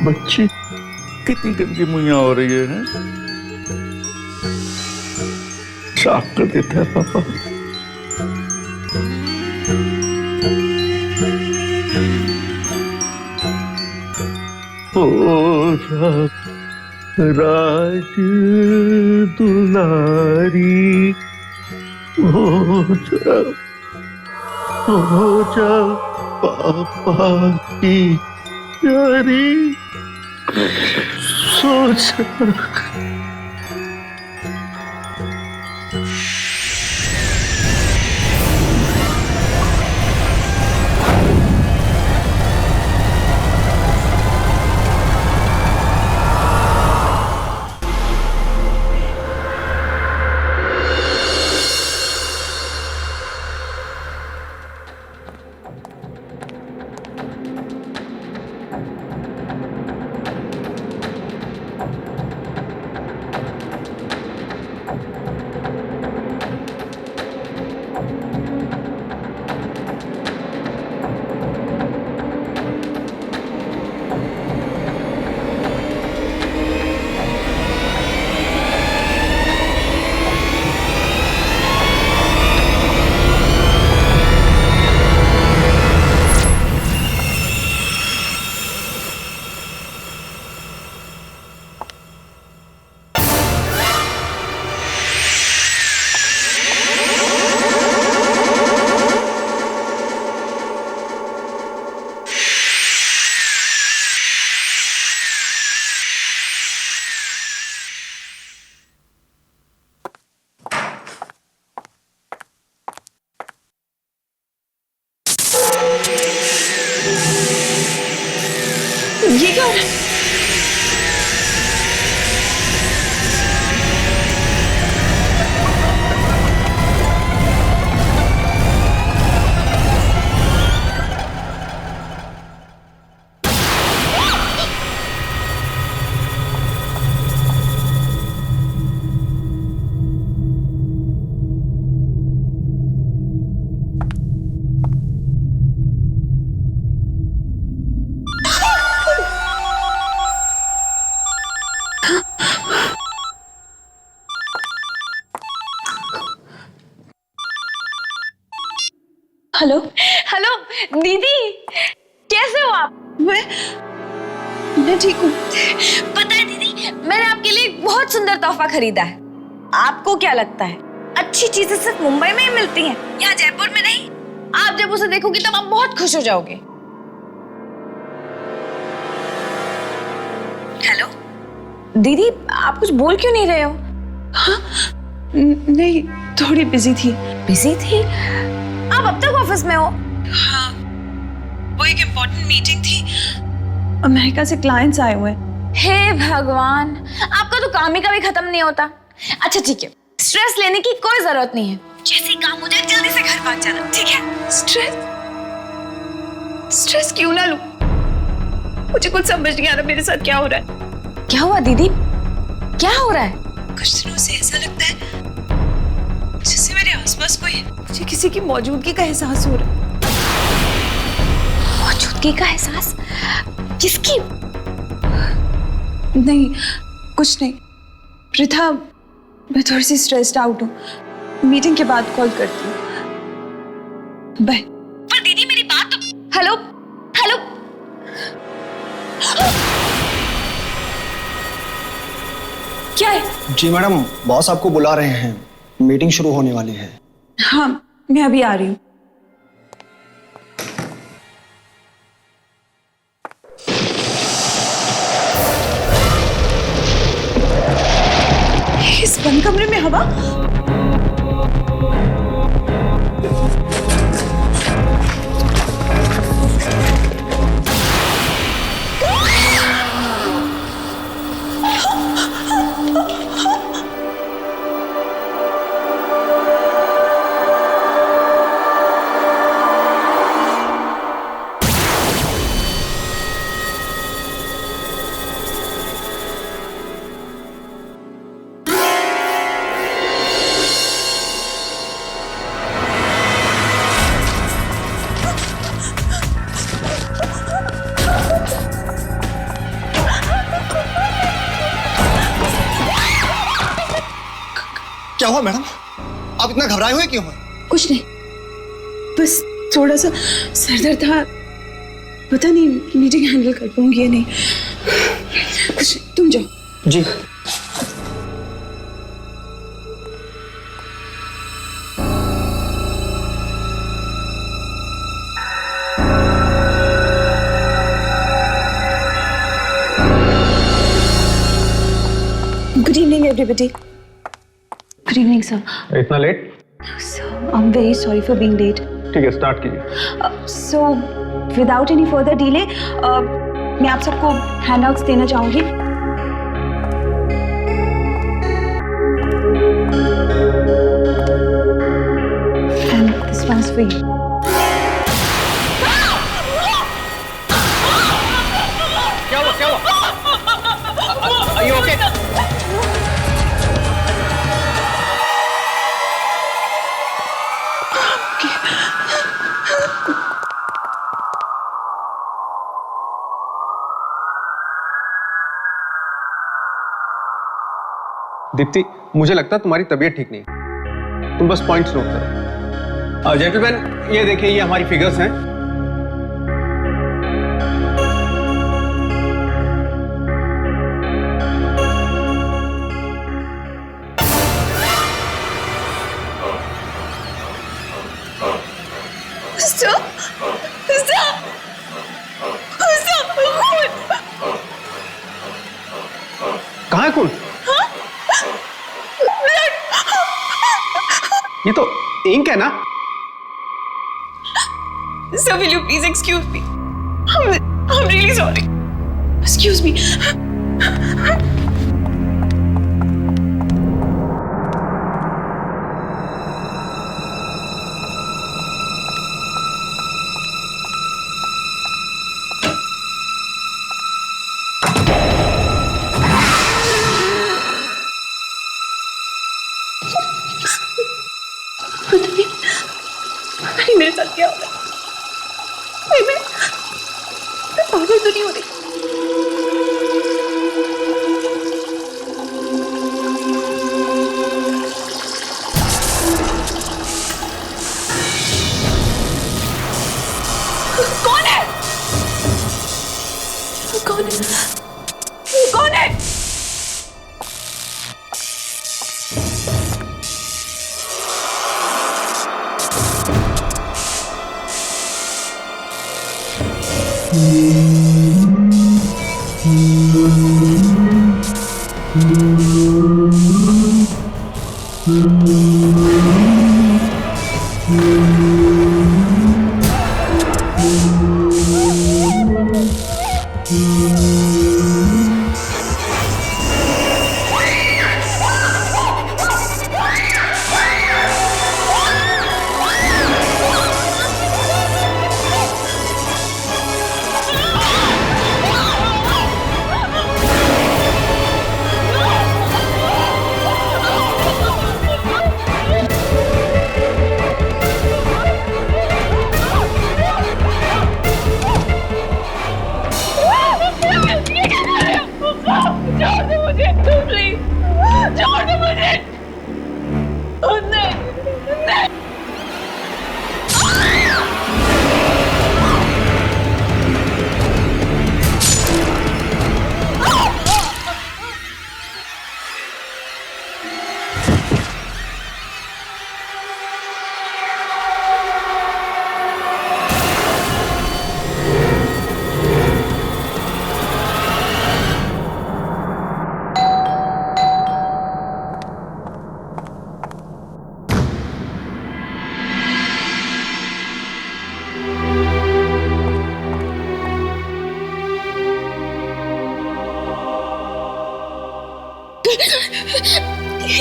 बच्ची कितनी गंदी मुइया हो रही है, हैं? साफ कर देता है पापा। ओ राज दुलारी हो जा पापा की प्यारी सोच। ये क्या हो रहा है? हेलो हेलो दीदी, कैसे हो आप? मैं ठीक हूँ। पता है दीदी, मैंने आपके लिए एक बहुत सुंदर तोहफा खरीदा है। आपको क्या लगता है अच्छी चीजें सिर्फ मुंबई में ही मिलती हैं, यहाँ जयपुर में नहीं? आप जब उसे देखोगी तब आप बहुत खुश हो जाओगे। हेलो दीदी, आप कुछ बोल क्यों नहीं रहे हो? हाँ, नहीं, थोड़ी बिजी थी। बिजी थी? आप अब तक ऑफिस में हो? हाँ, वो एक इम्पोर्टेंट मीटिंग थी। अमेरिका से क्लाइंट्स आए हुए हैं। हे भगवान, आपका तो काम ही कभी खत्म नहीं होता। अच्छा ठीक है, स्ट्रेस लेने की कोई जरूरत नहीं है। जैसे ही काम हो जाए जल्दी से घर भाग जाना, ठीक है? स्ट्रेस क्यों ना लूं? मुझे कुछ समझ नहीं आ रहा मेरे साथ क्या हो रहा है। क्या हुआ दीदी? क्या हो रहा है? कुछ दिनों से ऐसा लगता है जैसे मेरे आसपास कोई है। मुझे किसी की मौजूदगी का एहसास हो रहा है। मौजूदगी का एहसास? किसकी? नहीं, कुछ नहीं। पृथा, मैं थोड़ी सी स्ट्रेस्ड आउट हूँ। मीटिंग के बाद कॉल करती हूँ। बाय। पर दीदी मेरी बात तो। Hello hello. क्या है? जी मैडम, बॉस आपको बुला रहे हैं, मीटिंग शुरू होने वाली है। हाँ, मैं अभी आ रही हूँ। इस बंद कमरे में हवा? क्या हुआ मैडम? आप इतना घबराए हुए क्यों हैं? कुछ नहीं, बस थोड़ा सा सर दर्द था। पता नहीं मीटिंग हैंडल कर पाऊंगी या नहीं। कुछ नहीं, तुम जाओ। जी। Good evening, everybody. Good evening, sir. इतना late? So, I'm very sorry for being late. ठीक है, स्टार्ट कीजिए। So, without any further delay, मैं आप सबको हैंडआउट्स देना चाहूंगी। And this one's for you. क्या हुआ? क्या हुआ? Are you okay? दीप्ति, मुझे लगता है तुम्हारी तबीयत ठीक नहीं। तुम बस पॉइंट्स नोट करो। जेंटलमैन, ये देखिए, ये हमारी फिगर्स हैं। कहाँ है खून? ये तो इंक है ना? Sir, will you please excuse me? I'm really sorry. Excuse me. मेरे साथ क्या हो रहा है? मैं पागल तो नहीं हो रही? कौन है? कौन है? कौन है?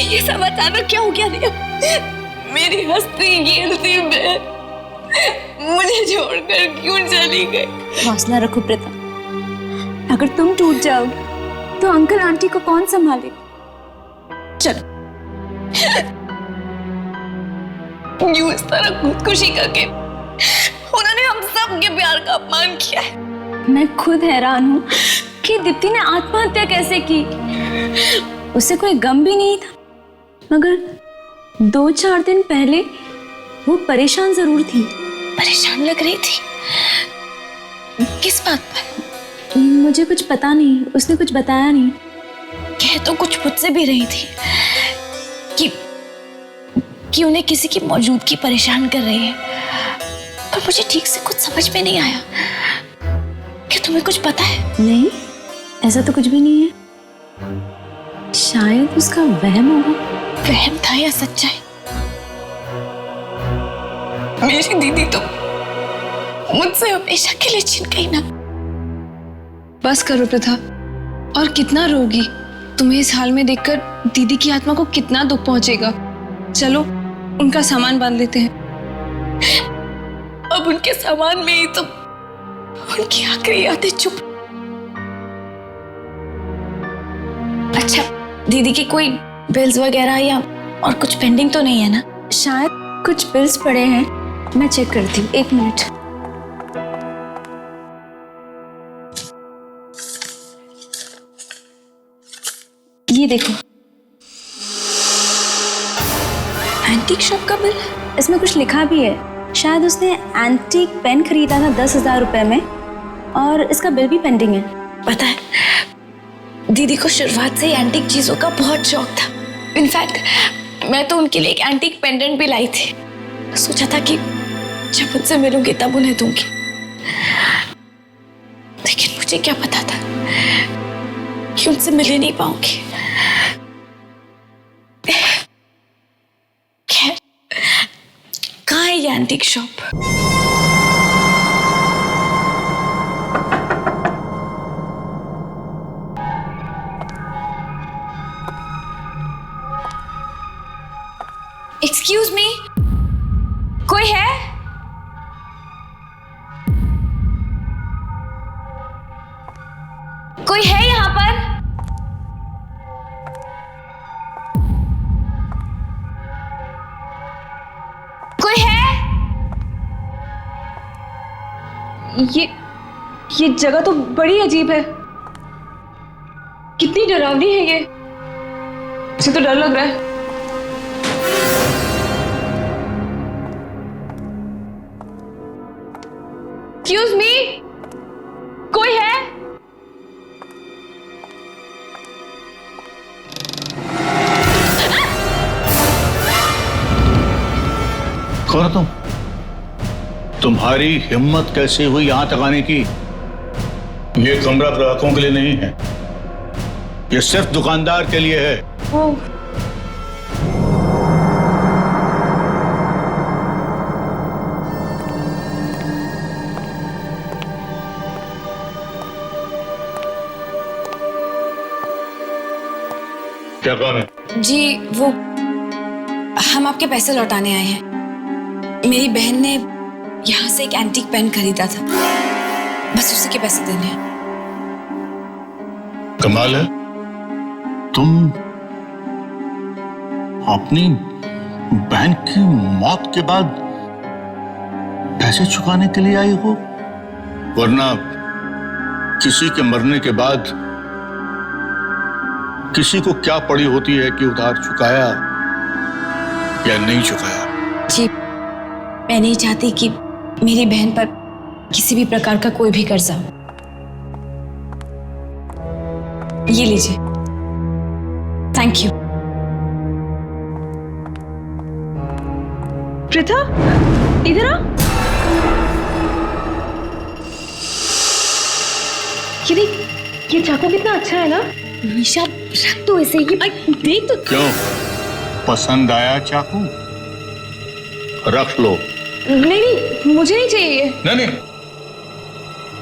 ये सब अचानक क्या हो गया रिया? मेरी हंसती खेलती बहन मुझे छोड़कर क्यों चली गई? हौसला रखो प्रीता, अगर तुम टूट जाओगे तो अंकल आंटी को कौन संभालेगा? चलो। यूं इस तरह खुदकुशी करके उन्होंने हम सब के प्यार का अपमान किया है। मैं खुद हैरान हूँ कि दीप्ति ने आत्महत्या कैसे की। उसे कोई गम भी नहीं था, मगर 2-4 दिन पहले वो परेशान जरूर थी। परेशान लग रही थी? किस बात पर? मुझे कुछ पता नहीं, उसने कुछ बताया नहीं। कह तो कुछ मुझसे भी रही थी कि उन्हें किसी की मौजूदगी परेशान कर रही है, पर मुझे ठीक से कुछ समझ में नहीं आया। क्या तुम्हें कुछ पता है? नहीं, ऐसा तो कुछ भी नहीं है। शायद उसका वहम होगा। वहम था या सच्चाई? मेरी दीदी तो मुझसे हमेशा के लिए छिन गई ना। बस करो प्रथा, और कितना रोगी। तुम्हें इस हाल में देखकर दीदी की आत्मा को कितना दुख पहुंचेगा। चलो उनका सामान बांध लेते हैं। अब उनके सामान में ही तो उनकी आखिरी यादें चुप। अच्छा, दीदी की कोई बिल्स वगैरह या और कुछ पेंडिंग तो नहीं है ना? शायद कुछ बिल्स पड़े हैं, मैं चेक करती हूँ, 1 मिनट। ये देखो, एंटीक शॉप का बिल? इसमें कुछ लिखा भी है। शायद उसने एंटीक पेन खरीदा था 10,000 रुपए में, और इसका बिल भी पेंडिंग है। पता है, दीदी को शुरुआत से ही एंटीक चीजों का बहुत शौक था। इनफैक्ट मैं तो उनके लिए एक एंटीक पेंडेंट भी लाई थी। सोचा था कि जब मुझसे मिलूंगी तब उन्हें दूंगी, लेकिन मुझे क्या पता था कि उनसे मिल ही नहीं पाऊंगी। खैर, कहाँ है ये एंटीक शॉप? एक्सक्यूज मी, कोई है? कोई है यहाँ पर? कोई है? ये जगह तो बड़ी अजीब है। कितनी डरावनी है ये। मुझे तो डर लग रहा है। एक्सक्यूज मी, कोई है? कौन तुम? तुम्हारी हिम्मत कैसे हुई यहां तक आने की? ये कमरा ग्राहकों के लिए नहीं है, ये सिर्फ दुकानदार के लिए है। ओह, क्या काम है? जी, वो हम आपके पैसे लौटाने आए हैं। मेरी बहन ने यहाँ से एक एंटीक पेन खरीदा था, बस उसी के पैसे देने हैं। कमाल है, तुम अपनी बहन की मौत के बाद पैसे चुकाने के लिए आई हो, वरना किसी के मरने के बाद किसी को क्या पड़ी होती है कि उधार चुकाया या नहीं चुकाया। जी, मैं नहीं चाहती कि मेरी बहन पर किसी भी प्रकार का कोई भी कर्जा हो। ये लीजिए। Thank you. प्रथा, इधर आ। ये देख, ये चाकू कितना अच्छा है ना। निशा, रख दो इसे। ये देख तो। क्यों, पसंद आया चाकू? रख लो। नहीं, मुझे नहीं चाहिए। नहीं,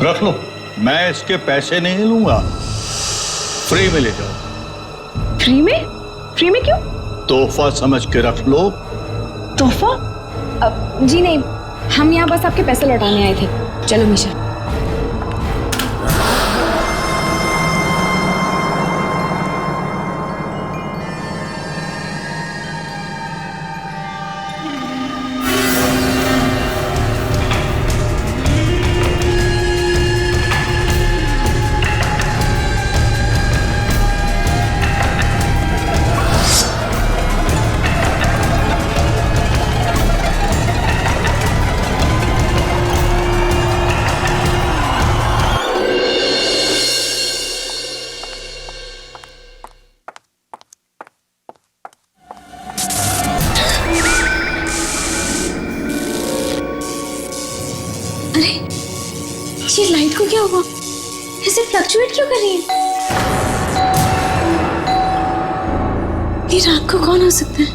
रख लो, मैं इसके पैसे नहीं लूंगा, फ्री में ले जाओ। फ्री में? फ्री में क्यों? तोहफा समझ के रख लो। तोहफा? जी नहीं, हम यहाँ बस आपके पैसे लौटाने आए थे। चलो निशा। अरे ये लाइट को क्या हुआ? ऐसे फ्लक्चुएट क्यों कर रही है? ये रात को कौन हो सकता है?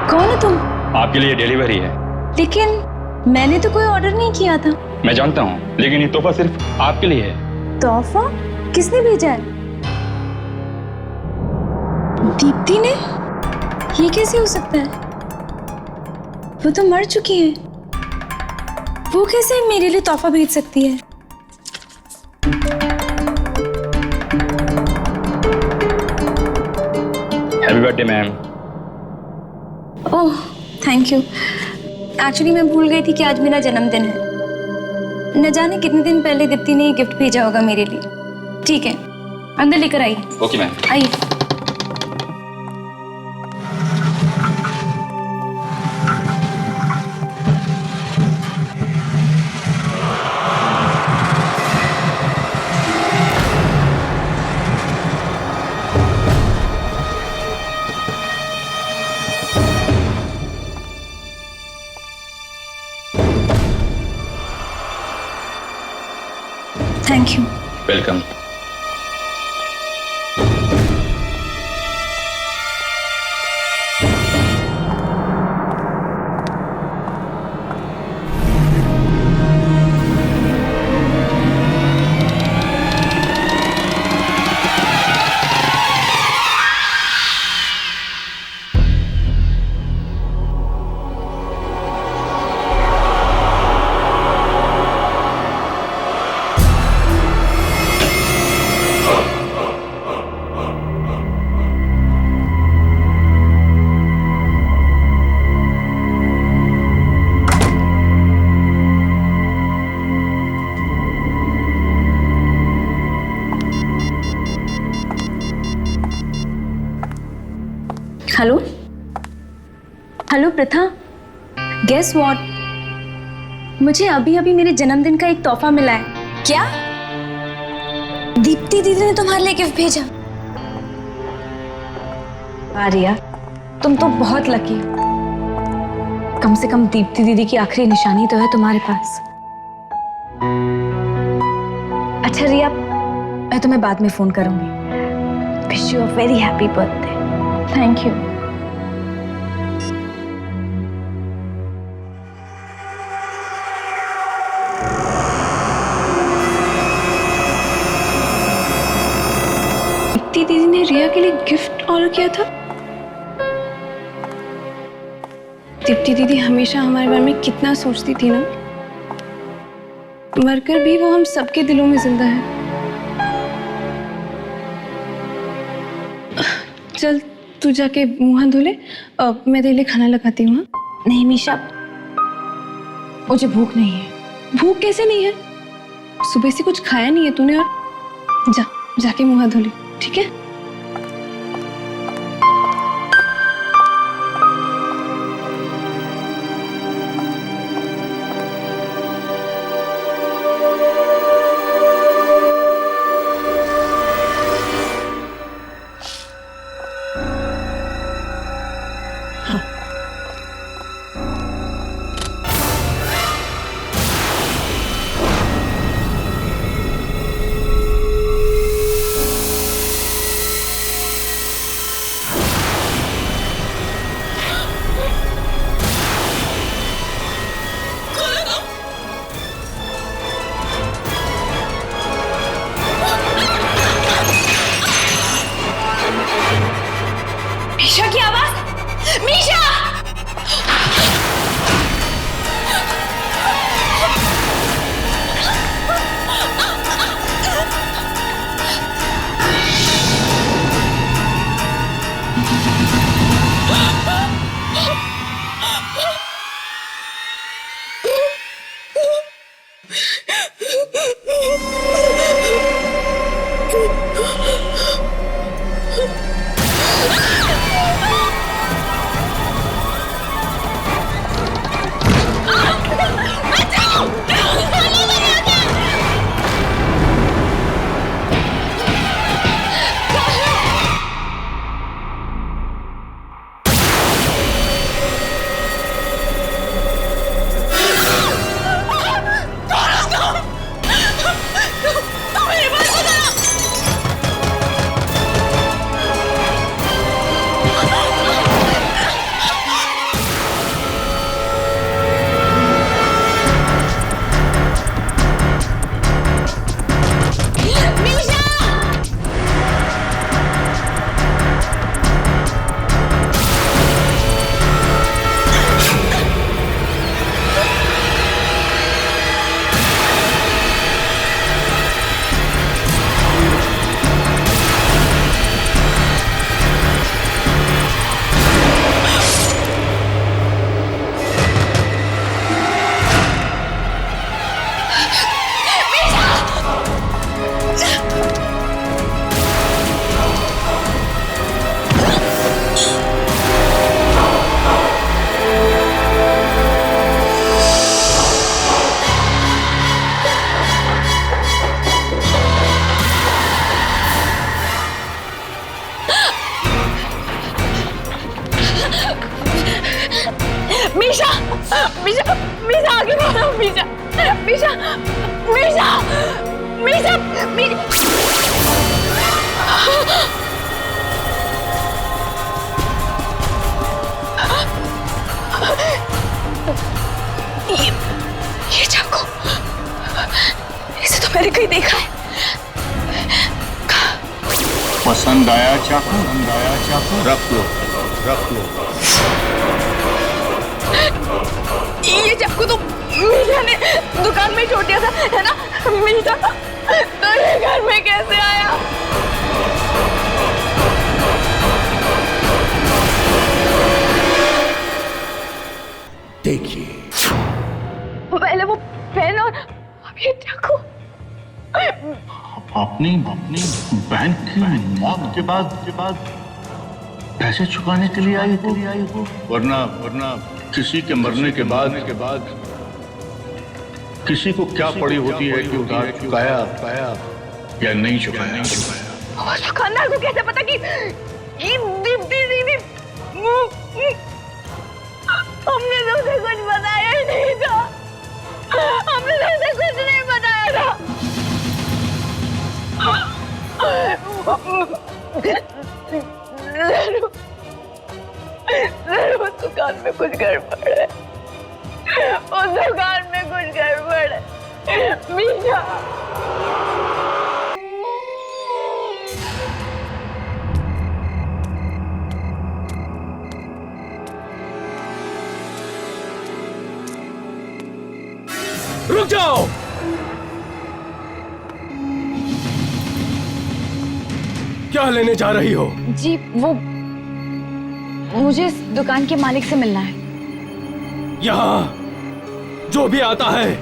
कौन है तुम? आपके लिए डिलीवरी है। लेकिन मैंने तो कोई ऑर्डर नहीं किया था। मैं जानता हूँ, लेकिन ये तोहफा सिर्फ आपके लिए है। तोहफा? किसने भेजा है? दीप्ति ने? ये कैसे हो सकता है? वो तो मर चुकी है। वो कैसे मेरे लिए तोहफा भेज सकती है? Happy birthday ma'am. Oh thank you. Actually मैं भूल गई थी कि आज मेरा जन्मदिन है। न जाने कितने दिन पहले दीप्ति ने गिफ्ट भेजा होगा मेरे लिए। ठीक है, अंदर लेकर आइए। Okay ma'am. आइए। Thank you. Welcome. Hello hello Pratha, guess what? मुझे अभी अभी मेरे जन्मदिन का एक तोहफा मिला है। क्या? दीप्ति दीदी ने तुम्हारे लिए गिफ्ट भेजा? आर्या, तुम तो बहुत लकी हो। कम से कम दीप्ति दीदी की आखिरी निशानी तो है तुम्हारे पास। अच्छा रिया, मैं तुम्हें बाद में फोन करूंगी। Wish you a very happy birthday. Thank you. Deepti दीदी ने रिया के लिए गिफ्ट ऑर्डर किया था। दीप्ति दीदी हमेशा हमारे बारे में कितना सोचती थी ना। मरकर भी वो हम सबके दिलों में जिंदा है। चल तू जाके मुंह हाथ धो ले, मैं तेरे लिए खाना लगाती हूँ। नहीं मीशा, मुझे भूख नहीं है। भूख कैसे नहीं है? सुबह से कुछ खाया नहीं है तूने। और जाके मुंह हाथ धो ले, ठीक है? मीशा की आवाज! मीशा! मीशा मीशा मीशा आगे बढ़ो मीशा मीशा मीशा मीशा ये चाकू, इसे तो मैंने कहीं देखा है। पसंद आया चाकू? रख लो। ये चाकू तो मीशा ने दुकान में छोड़ दिया था, है ना? मीशा तो ये घर में कैसे आया? देखिए, पहले वो पेन और अब ये चाकू। अपनी बहन की मौत के बाद पैसे चुकाने के लिए आई हो, वरना किसी के मरने के बाद किसी को क्या पड़ी होती है कि उधार चुकाया या नहीं चुकाया। और दुकानदार को कैसे पता कि दीप्ति दीदी हमने तो उसे कुछ बताया ही नहीं था, हमने तो उसे कुछ नहीं बताया था। जरूर उस दुकान में कुछ गड़बड़ है, उस दुकान में कुछ गड़बड़ है। मीशा रुक जाओ। क्या लेने जा रही हो? जी वो मुझे इस दुकान के मालिक से मिलना है। यहाँ जो भी आता है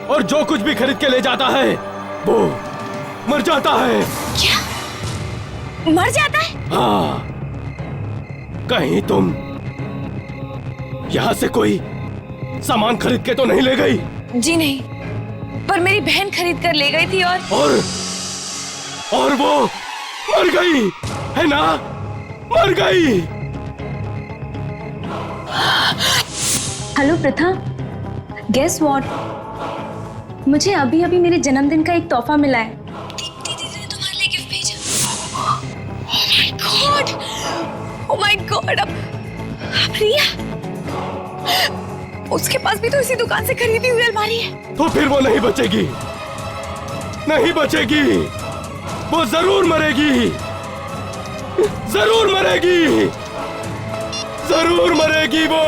और जो कुछ भी खरीद के ले जाता है वो मर जाता है। क्या मर जाता है? हाँ, कहीं तुम यहाँ से कोई सामान खरीद के तो नहीं ले गई? जी नहीं, पर मेरी बहन खरीद कर ले गई थी और वो मर गई है ना? मर गई। हेलो प्रथा, गेस व्हाट, मुझे अभी अभी मेरे जन्मदिन का एक तोहफा मिला है। दीदी ने तुम्हारे लिए गिफ्ट भेजा। ओह माय गॉड, अब रिया, उसके पास भी तो इसी दुकान से खरीदी हुई अलमारी है। तो फिर वो नहीं बचेगी, नहीं बचेगी, वो जरूर मरेगी, जरूर मरेगी, जरूर मरेगी वो।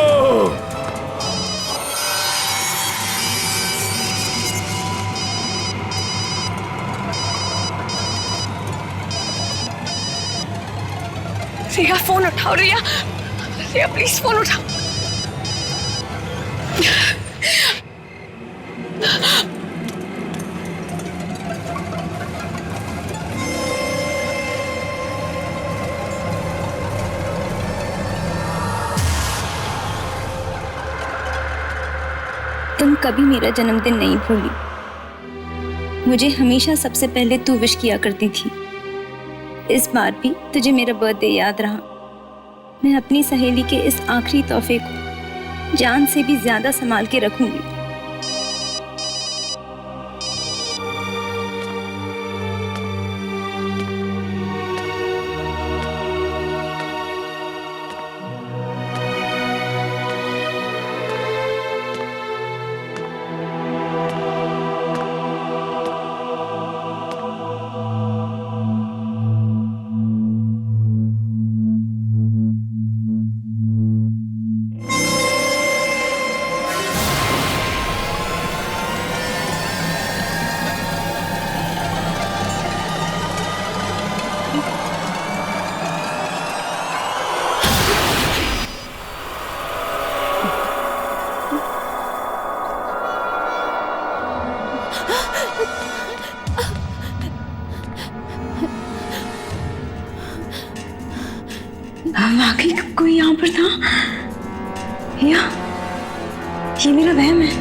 रिया फोन उठाओ, रिया प्लीज फोन उठाओ। तुम कभी मेरा जन्मदिन नहीं भूली। मुझे हमेशा सबसे पहले तू विश किया करती थी। इस बार भी तुझे मेरा बर्थडे याद रहा। मैं अपनी सहेली के इस आखिरी तोहफे को जान से भी ज्यादा संभाल के रखूंगी। वाकई कोई यहाँ पर था या ये मेरा वहम है?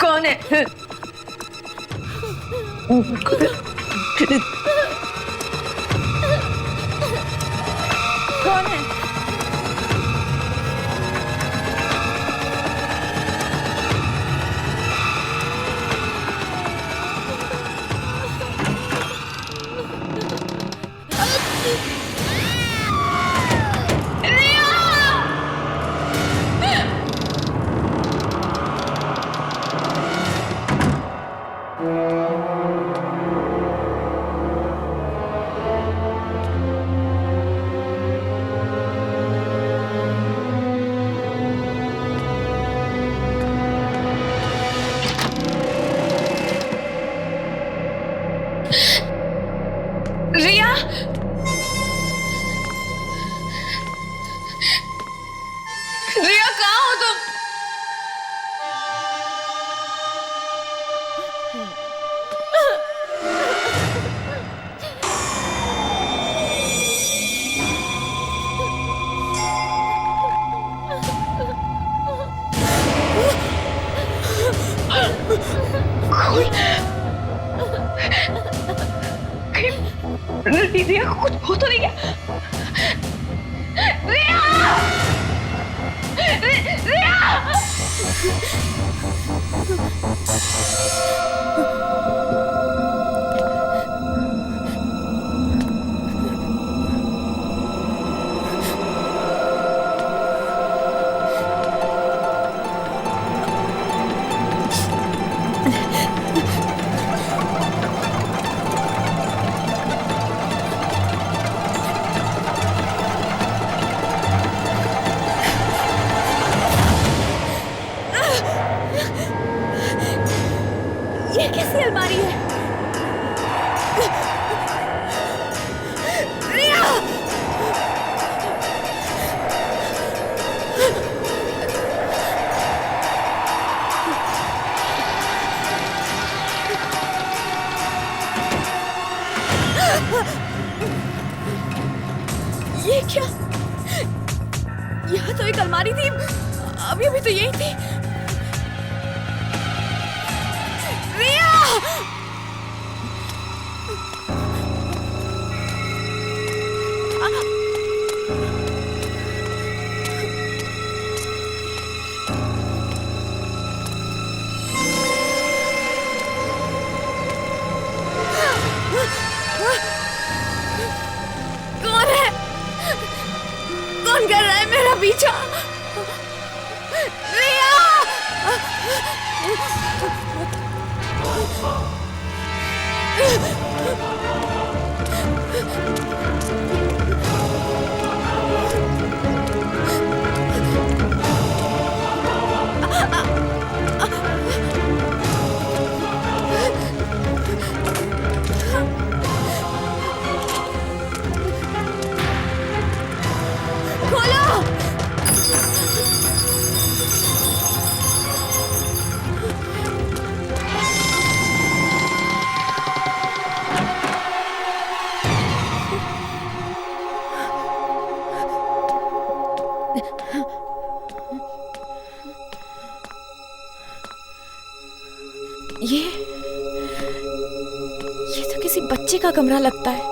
कौन है? कौन है? रिया, रिया कहाँ हो तुम? रिया को कुछ हो तो नहीं गया? रिया! रिया! ये क्या? यहाँ तो एक अलमारी थी, अभी अभी तो यही थी। रिया! कौन है? कौन कर रहा है मेरा पीछा? रिया! खोलो! ये तो किसी बच्चे का कमरा लगता है।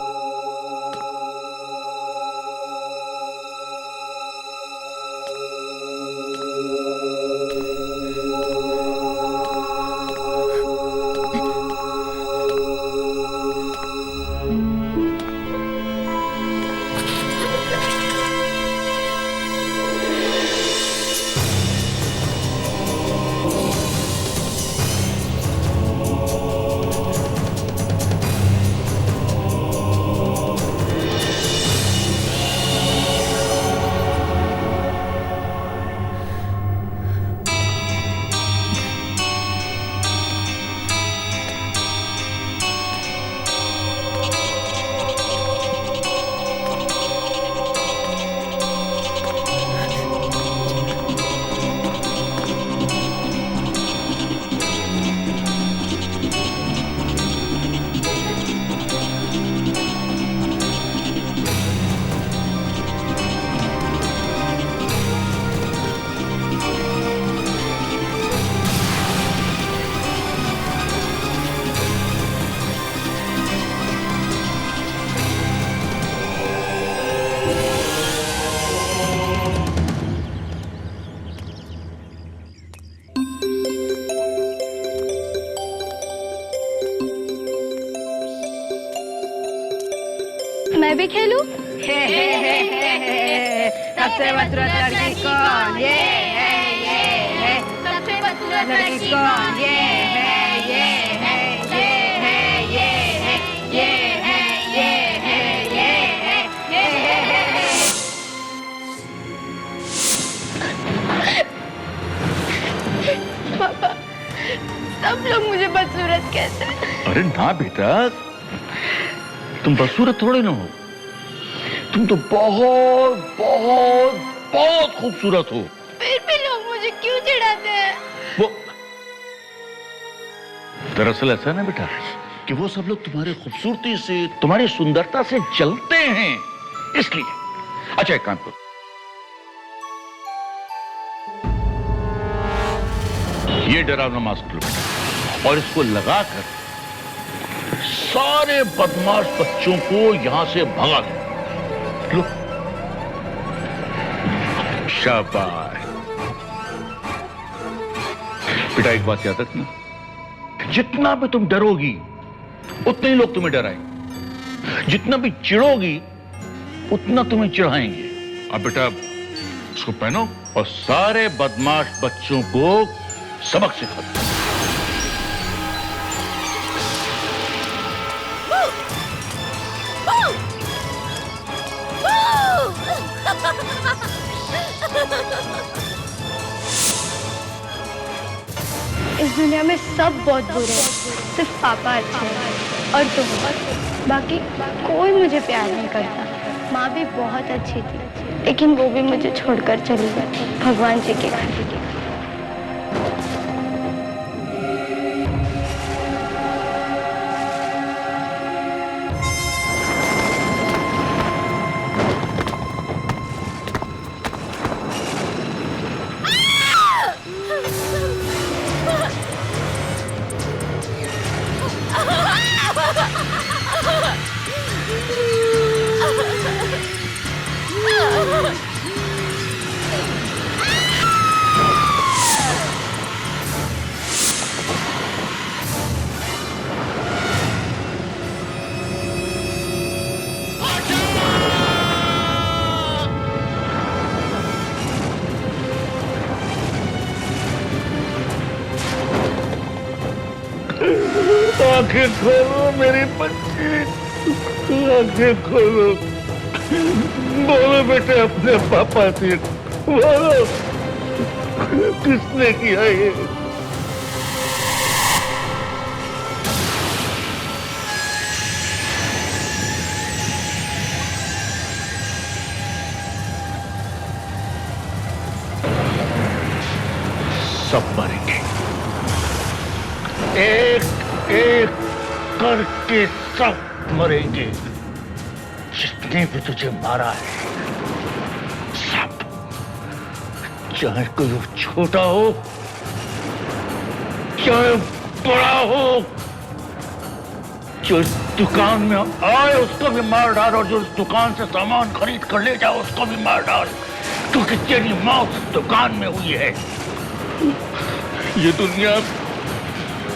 मैं भी खेलूं? सबसे बदसूरत लड़की कौन? ये है। सबसे बदसूरत लड़की कौन? ये है। ये है। ये है। ये है। ये है। ये है। ये है। ये है। पापा, सब लोग मुझे बदसूरत कहते हैं। अरे ना बेटा, तुम बदसूरत थोड़े ना हो, तुम तो बहुत बहुत बहुत खूबसूरत हो। फिर भी लोग मुझे क्यों चिढ़ाते हैं? वो दरअसल ऐसा है ना बेटा कि वो सब लोग तुम्हारी खूबसूरती से, तुम्हारी सुंदरता से जलते हैं, इसलिए। अच्छा एक काम करो, ये डरावना मास्क लो बेटा और इसको लगाकर सारे बदमाश बच्चों को यहां से भगा दो। लो, शाबाश बेटा। एक बात याद रखना, जितना भी तुम डरोगी उतने ही लोग तुम्हें डराएंगे, जितना भी चिढ़ोगी उतना तुम्हें चिढ़ाएंगे। अब बेटा इसको पहनो और सारे बदमाश बच्चों को सबक सिखा दो। इस दुनिया में सब बहुत बुरे हैं, सिर्फ पापा अच्छे हैं और तुम। बाकी कोई मुझे प्यार नहीं करता। माँ भी बहुत अच्छी थी, लेकिन वो भी मुझे छोड़कर चली गई भगवान जी के घर। आंखें खोलो मेरी बच्ची, आंखें खोलो। बोलो बेटे अपने पापा से, बोलो किसने किया ये? सब मरेंगे, एक एक करके सब मरेंगे। जितने भी तुझे मारा है सब, चाहे कोई छोटा हो चाहे बड़ा हो, जो इस दुकान में आए उसको भी मार डाल और जो इस दुकान से सामान खरीद कर ले जाओ उसको भी मार डाल, क्योंकि तेरी मौत इस दुकान में हुई है। ये दुनिया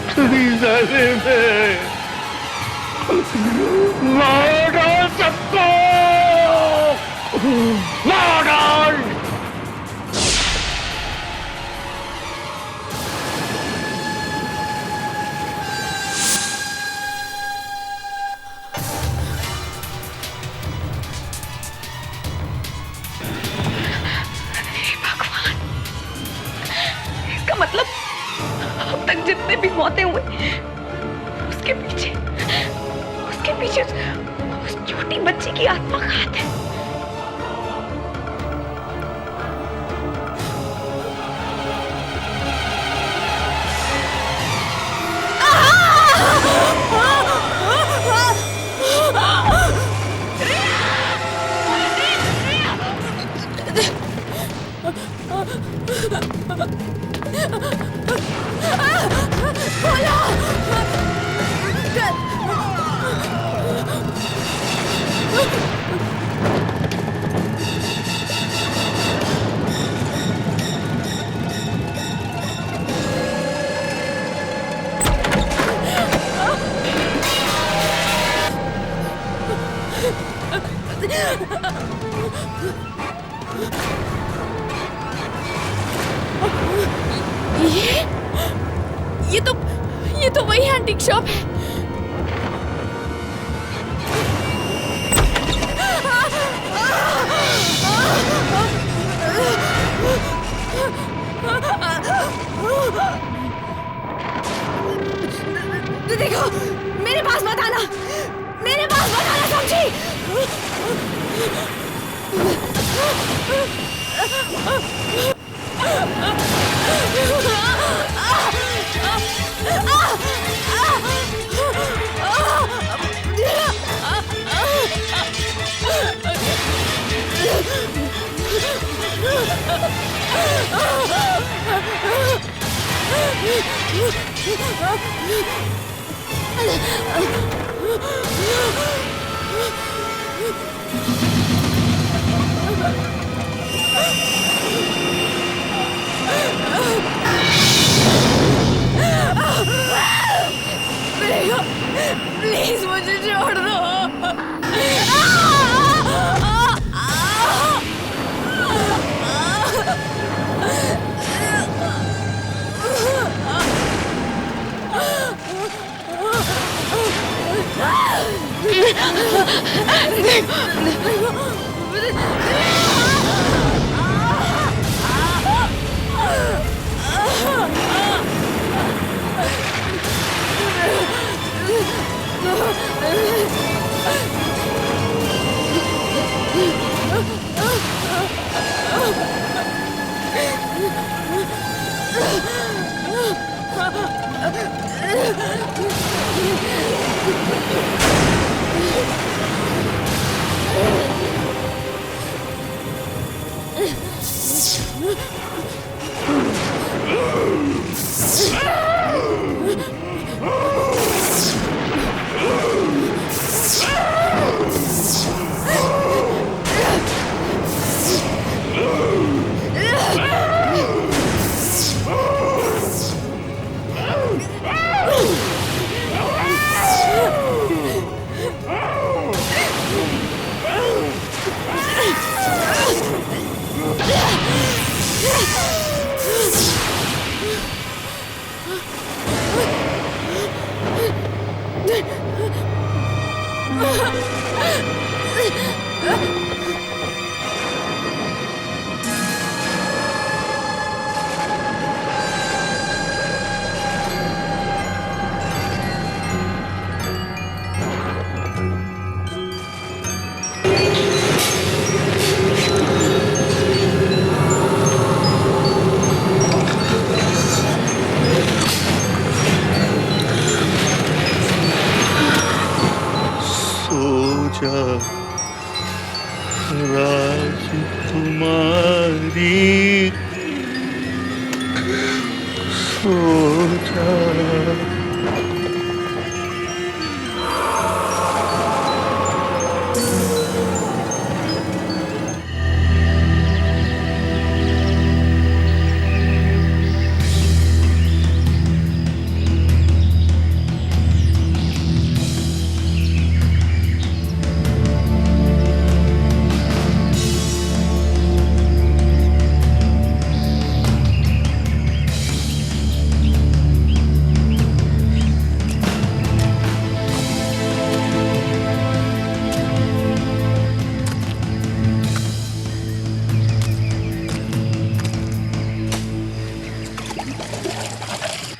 तेरी जालिम है, मार डाल सबको, मार डाल। मतलब अब तक जितने भी मौतें हुई उसके पीछे उस छोटी बच्ची की आत्मा का हाथ है। ये तो वही एंटीक शॉप है। देखो मेरे पास मत आना, मेरे पास मत आना, समझी? प्लीज मुझे छोड़ दो। तुम्हारी सोचा।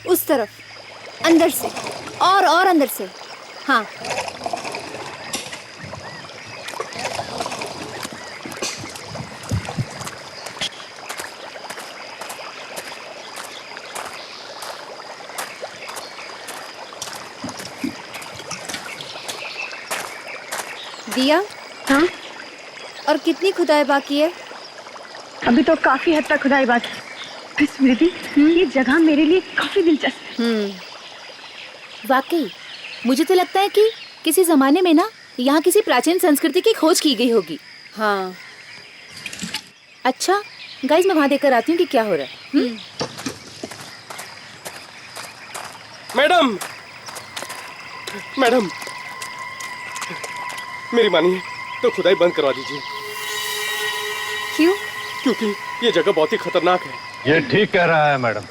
उस तरफ, अंदर से, और अंदर से। हाँ, दिया। हाँ, और कितनी खुदाई बाकी है? अभी तो काफी हद तक खुदाई बाकी है। स्मृति, ये जगह मेरे लिए काफी दिलचस्प है। वाकई मुझे तो लगता है कि किसी जमाने में ना यहाँ किसी प्राचीन संस्कृति की खोज की गई होगी। हाँ। अच्छा गाइस, मैं वहां देखकर आती हूँ कि क्या हो रहा है। मैडम, मैडम, मेरी मानिए तो खुदाई बंद करवा दीजिए। क्यों? क्योंकि ये जगह बहुत ही खतरनाक है। ये ठीक कह रहा है मैडम।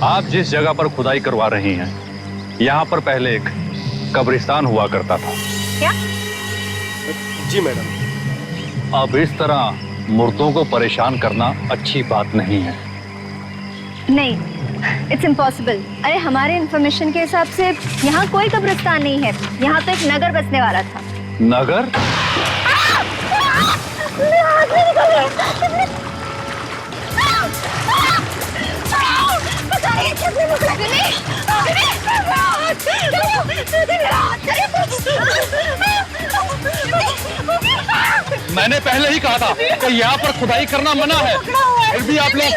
आप जिस जगह पर खुदाई करवा रही हैं, यहाँ पर पहले एक कब्रिस्तान हुआ करता था। क्या? जी मैडम। अब इस तरह मुर्दों को परेशान करना अच्छी बात नहीं है। नहीं, इट्स इम्पॉसिबल। अरे हमारे इंफॉर्मेशन के हिसाब से यहाँ कोई कब्रिस्तान नहीं है। यहाँ तो एक नगर बसने वाला था। नगर? मैंने पहले ही कहा था कि यहाँ पर खुदाई करना मना है, फिर भी आप लोग।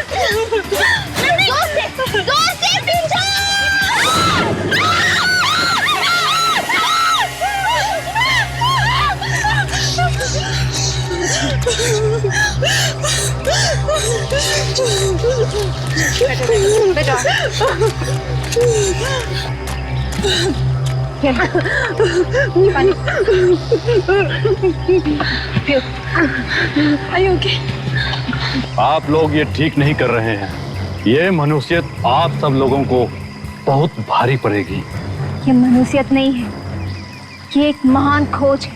आप लोग ये ठीक नहीं कर रहे हैं। ये मनुष्यत आप सब लोगों को बहुत भारी पड़ेगी। ये मनुष्यत नहीं है, ये एक महान खोज है।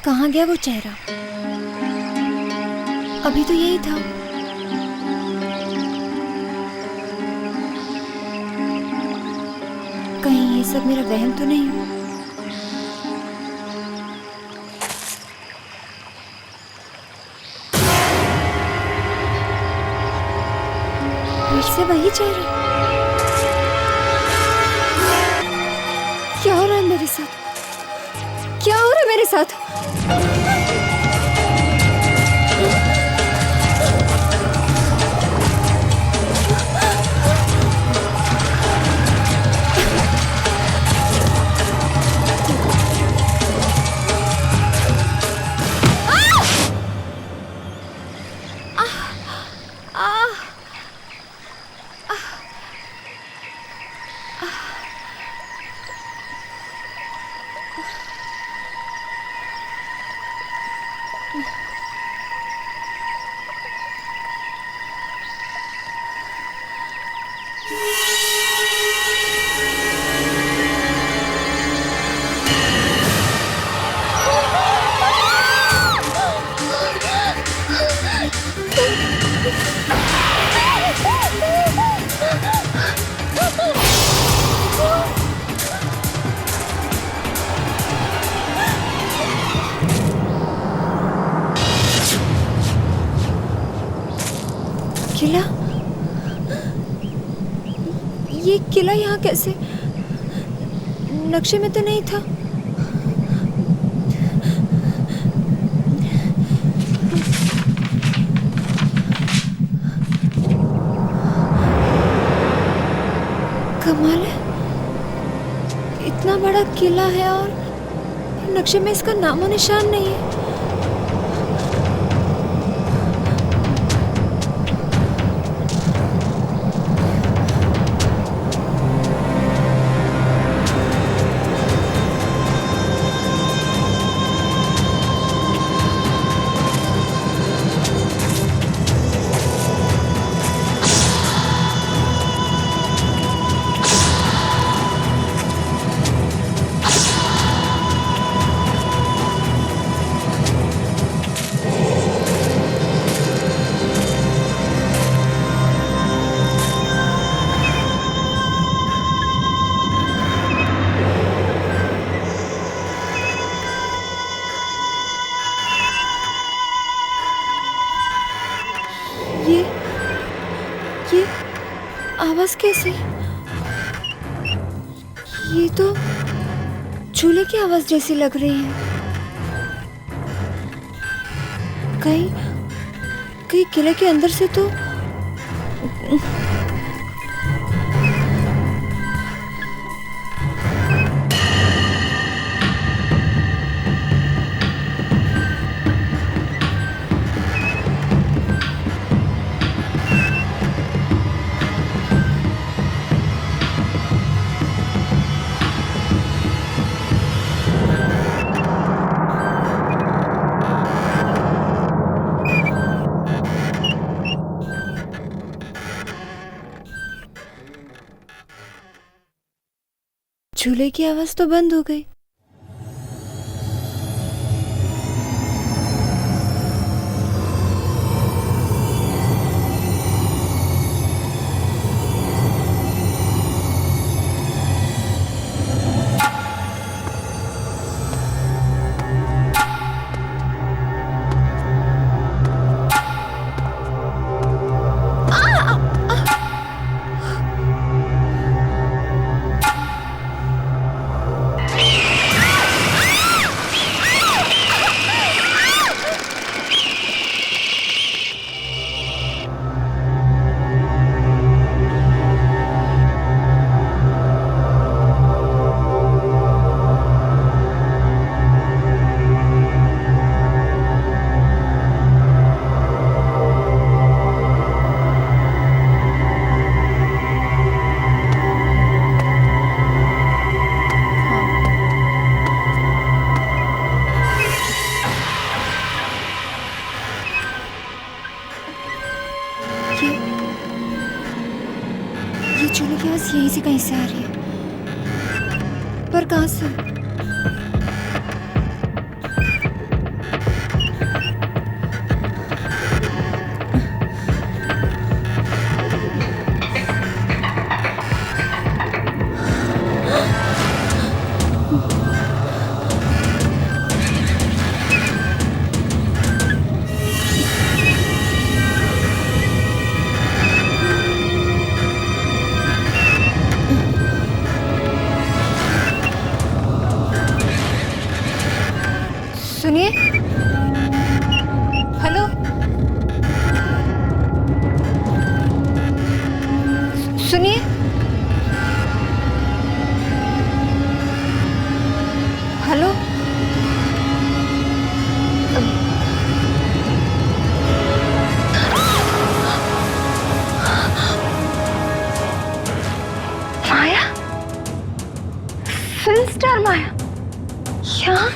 कहाँ गया वो चेहरा? अभी तो यही था। कहीं ये सब मेरा वहम तो नहीं हुआ? फिर से वही चेहरा। क्या हो रहा है मेरे साथ? क्या हो रहा है मेरे साथ? किला यहाँ कैसे? नक्शे में तो नहीं था। कमाल है, इतना बड़ा किला है और नक्शे में इसका नामो निशान नहीं है। ये आवाज कैसे? ये तो झूले की आवाज जैसी लग रही है। कहीं किले के अंदर से तो झूले की आवाज तो बंद हो गई। ये झूले की आवाज यहीं से कहीं से आ रही है, पर कहाँ से? सुनिए, हेलो, सुनिए, हेलो, माया, फिल्म स्टार माया, यहाँ?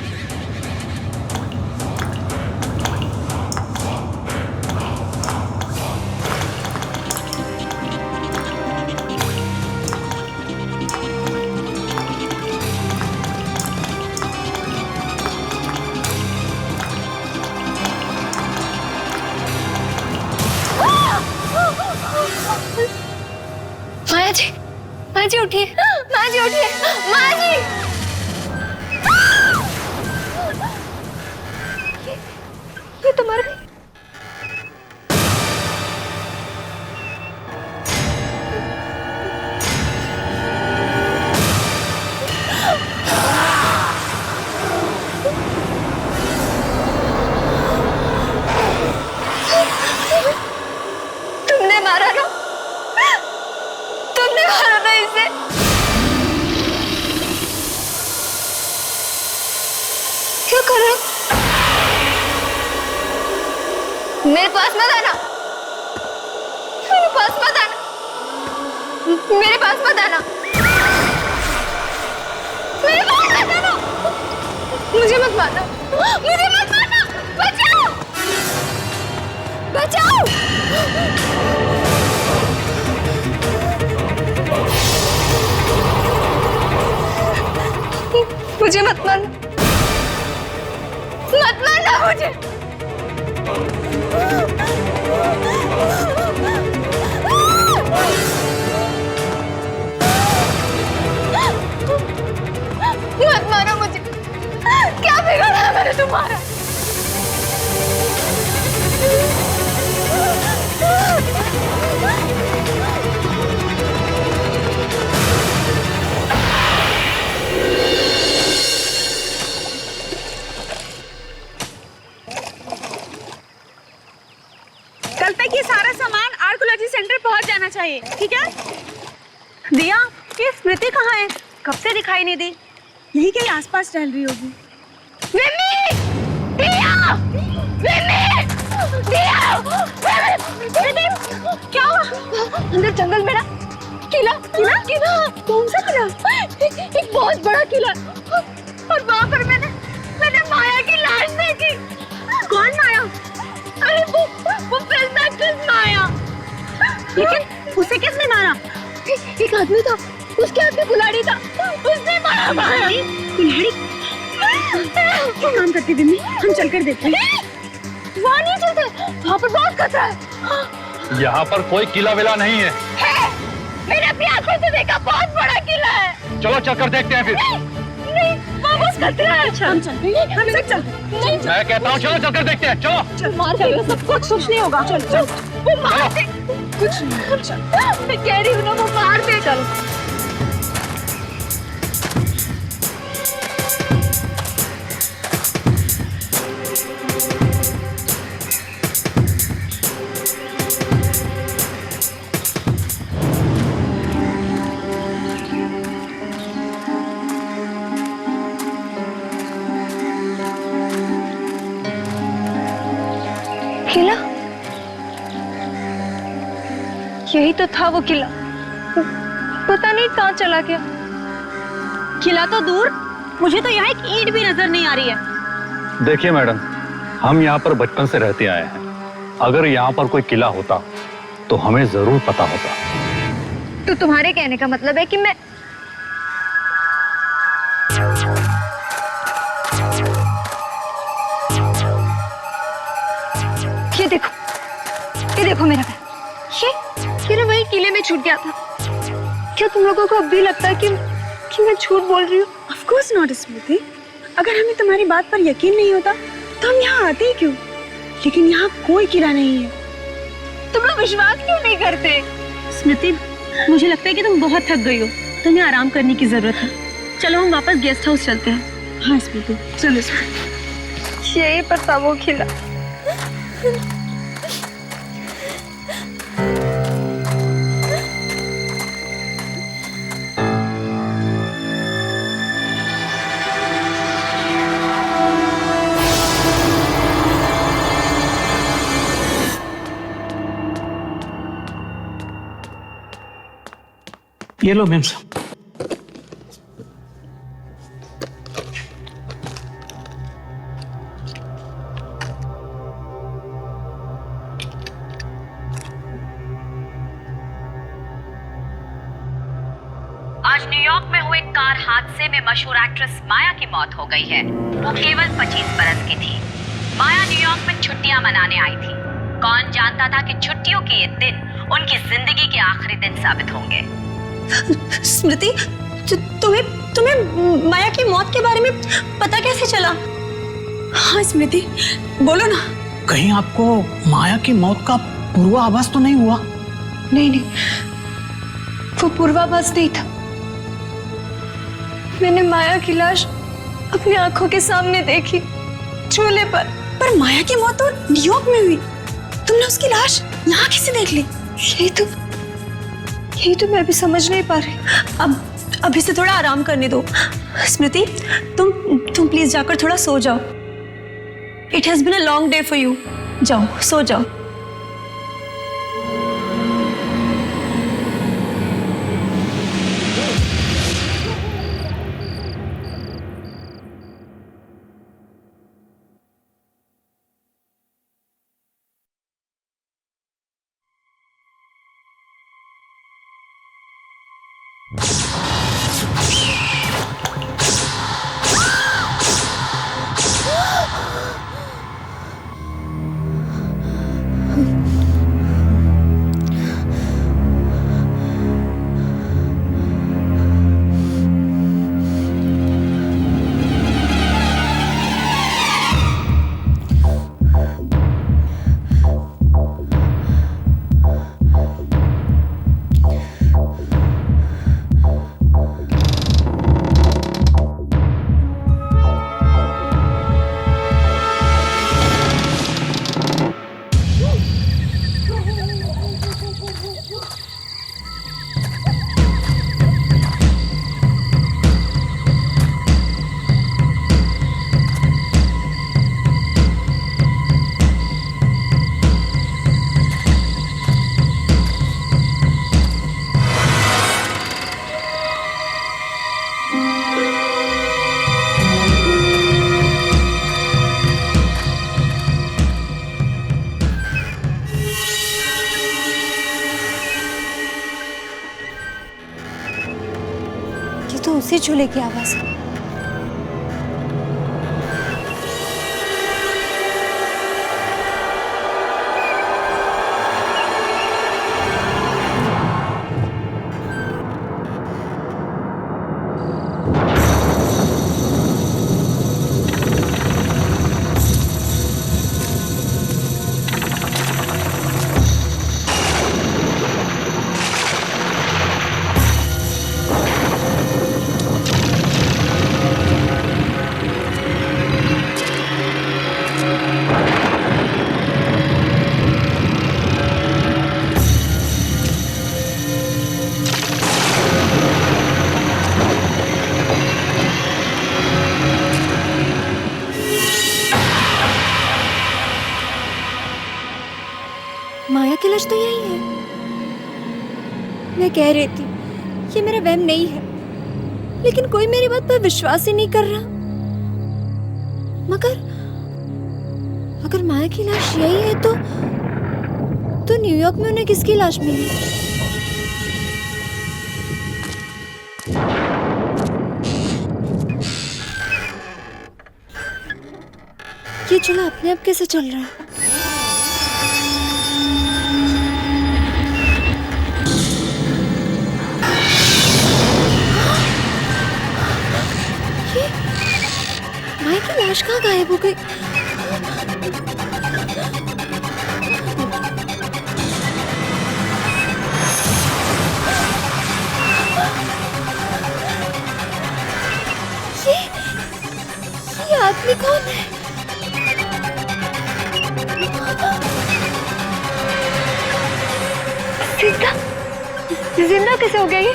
माँ जी उठिए, माँ जी उठिए, माँ जी। ये तो मर गई। कर रहे हो? मेरे पास मत आना, मेरे पास मत आना, मेरे पास मत आना, मेरे पास मत आना, मुझे मत मारना, मुझे मत मारना, बचाओ, बचाओ, मुझे मत मारना, मत मारना मुझे। मत मारो मुझे, क्या बिगाड़ा है मैंने तुम्हारा? कल तक ये सारा सामान आर्कोलॉजी सेंटर पहुंच जाना चाहिए, ठीक है? दिया, ये स्मृति कहाँ है? कब से दिखाई नहीं दी? यही कहीं आसपास टहल रही होगी। विम्मी! दिया! विम्मी! दिया! विम्मी! क्या हुआ? अंदर जंगल में ना किला, किला, किला, कौन सा किला? एक बहुत बड़ा किला, और वहाँ पर मैंने माया की लाश देखी। कौन माया? अरे वो फिल्म एक्ट्रेस माया। लेकिन उसे किसने मारा? एक आदमी था, उसके हाथ में कुल्हाड़ी था, उसने मारा माया। कुल्हाड़ी? काम करते विम्मी, हम चलकर देखते हैं। वहाँ नहीं चलते, वहाँ पर बहुत खतरा है। यहाँ पर कोई किला विला नहीं है। मैंने अपनी आंखों से देखा, बहुत बड़ा किला है। चलो चलकर देखते हैं फिर। नहीं, वो बस खतरा है। अच्छा, हम चलते हैं, हम सब चलते हैं। नहीं, मैं कहता हूँ चलो चलकर देखते हैं, चलो। मार देगा सब कुछ नहीं होगा। चल चल, वो मार दे, कुछ नहीं। चल, मैं कह रही हूँ ना, वो मार दे। चलो। किला? यही तो था वो किला, पता नहीं कहाँ चला गया। किला तो दूर, मुझे तो यहाँ एक ईंट भी नजर नहीं आ रही है। देखिए मैडम, हम यहाँ पर बचपन से रहते आए हैं। अगर यहाँ पर कोई किला होता तो हमें जरूर पता होता। तो तुम्हारे कहने का मतलब है कि मैं ये देखो मेरा पैर, ये ना वही किले में छूट गया था। क्या तुम लोगों को अब भी लगता है कि मैं झूठ बोल रही हूँ? Of course not, स्मृति। अगर हमें तुम्हारी बात पर यकीन नहीं होता तो हम यहाँ आते ही क्यों? लेकिन यहाँ कोई किला नहीं है। तुम लोग विश्वास क्यों नहीं करते? स्मृति, मुझे लगता है कि तुम बहुत थक गई हो, तुम्हें आराम करने की जरूरत है। चलो हम वापस गेस्ट हाउस चलते हैं। हाँ स्मृति, चलो स्मृति। यही पर था वो किला। ये लो मैम साहब। आज न्यूयॉर्क में हुए कार हादसे में मशहूर एक्ट्रेस माया की मौत हो गई है। वो केवल 25 बरस की थी। माया न्यूयॉर्क में छुट्टियां मनाने आई थी। कौन जानता था कि छुट्टियों के ये दिन उनकी जिंदगी के आखिरी दिन साबित होंगे। स्मृति, तुम्हें माया की मौत के बारे में पता कैसे चला? हाँ स्मृति, बोलो ना। कहीं आपको माया की मौत का पूर्वाभास तो नहीं हुआ? नहीं, वो पूर्वाभास नहीं था। मैंने माया की लाश अपनी आंखों के सामने देखी, चूल्हे पर। पर माया की मौत तो न्यूयॉर्क में हुई, तुमने उसकी लाश यहाँ कैसे देख ली? यही तो मैं भी समझ नहीं पा रही। अब अभी से थोड़ा आराम करने दो। स्मृति, तुम प्लीज जाकर थोड़ा सो जाओ। It has been a long day for you. जाओ, सो जाओ। तो उसी झूले की आवाज है। माया की लाश तो यही है। मैं कह रही थी ये मेरा वहम नहीं है, लेकिन कोई मेरी बात पर विश्वास ही नहीं कर रहा। मगर अगर माया की लाश यही है तो न्यूयॉर्क में उन्हें किसकी लाश मिली? ये चूल्हा अपने आप कैसे चल रहा है? माया की लाश कहाँ गायब हो गई? ये आदमी कौन है? जिंदा कैसे हो गई?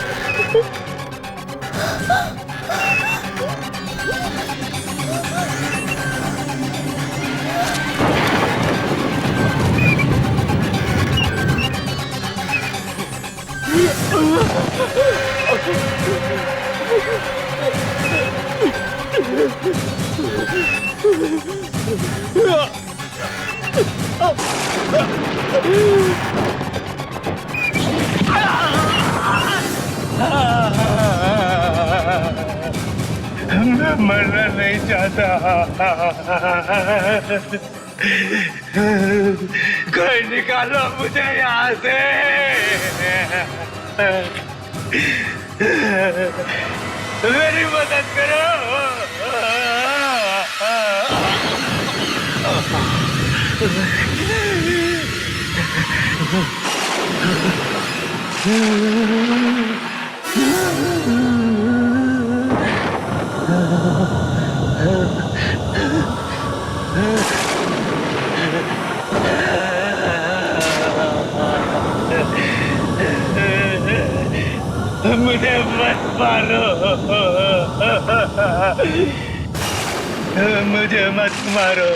मैं मरना नहीं चाहता। कोई निकालो मुझे यहाँ से। मेरी मदद करो। मुझे मत मारो, मुझे मत मारो।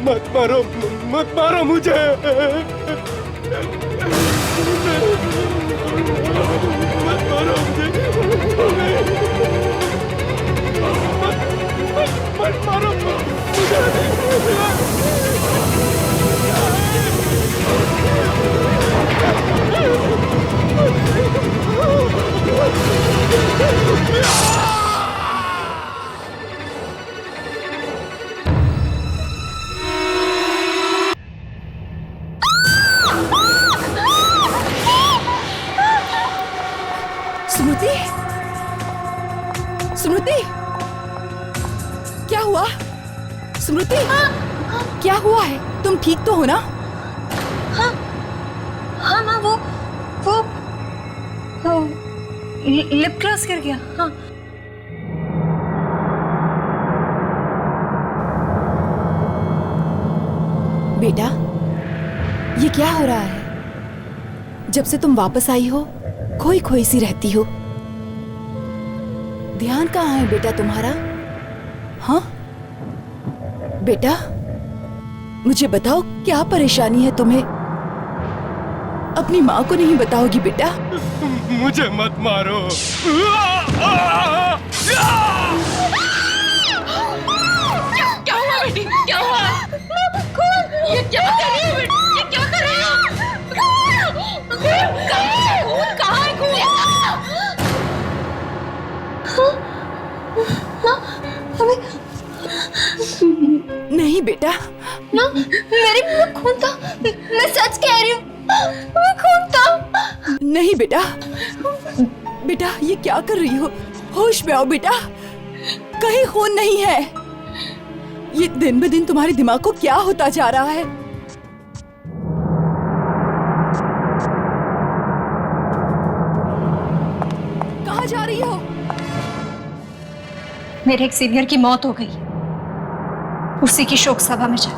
मत मारो, मत मारो मुझे। मत मारो मुझे। मत मारो स्मृति, स्मृति, क्या हुआ? स्मृति, क्या हुआ है? तुम ठीक तो हो ना? हाँ हाँ माँ, वो लिप ग्लॉस गिर गया। हाँ बेटा, ये क्या हो रहा है? जब से तुम वापस आई हो खोई खोई सी रहती हो। ध्यान कहाँ है बेटा तुम्हारा? हाँ बेटा, मुझे बताओ क्या परेशानी है तुम्हें? अपनी माँ को नहीं बताओगी बेटा? मुझे मत मारो। क्या हुआ बेटी? क्या हुआ? ये क्या कर रही हो बेटी? ये क्या कर रही हो? कहाँ है खून? नहीं बेटा, माँ, मेरे मुंह में खून था। मैं सच कह रही हूँ, खून था। नहीं बेटा, बेटा ये क्या कर रही हो? होश में आओ बेटा, कहीं खून नहीं है। ये दिन ब दिन तुम्हारे दिमाग को क्या होता जा रहा है? कहाँ जा रही हो? मेरे एक सीनियर की मौत हो गई, उसी की शोक सभा में चल।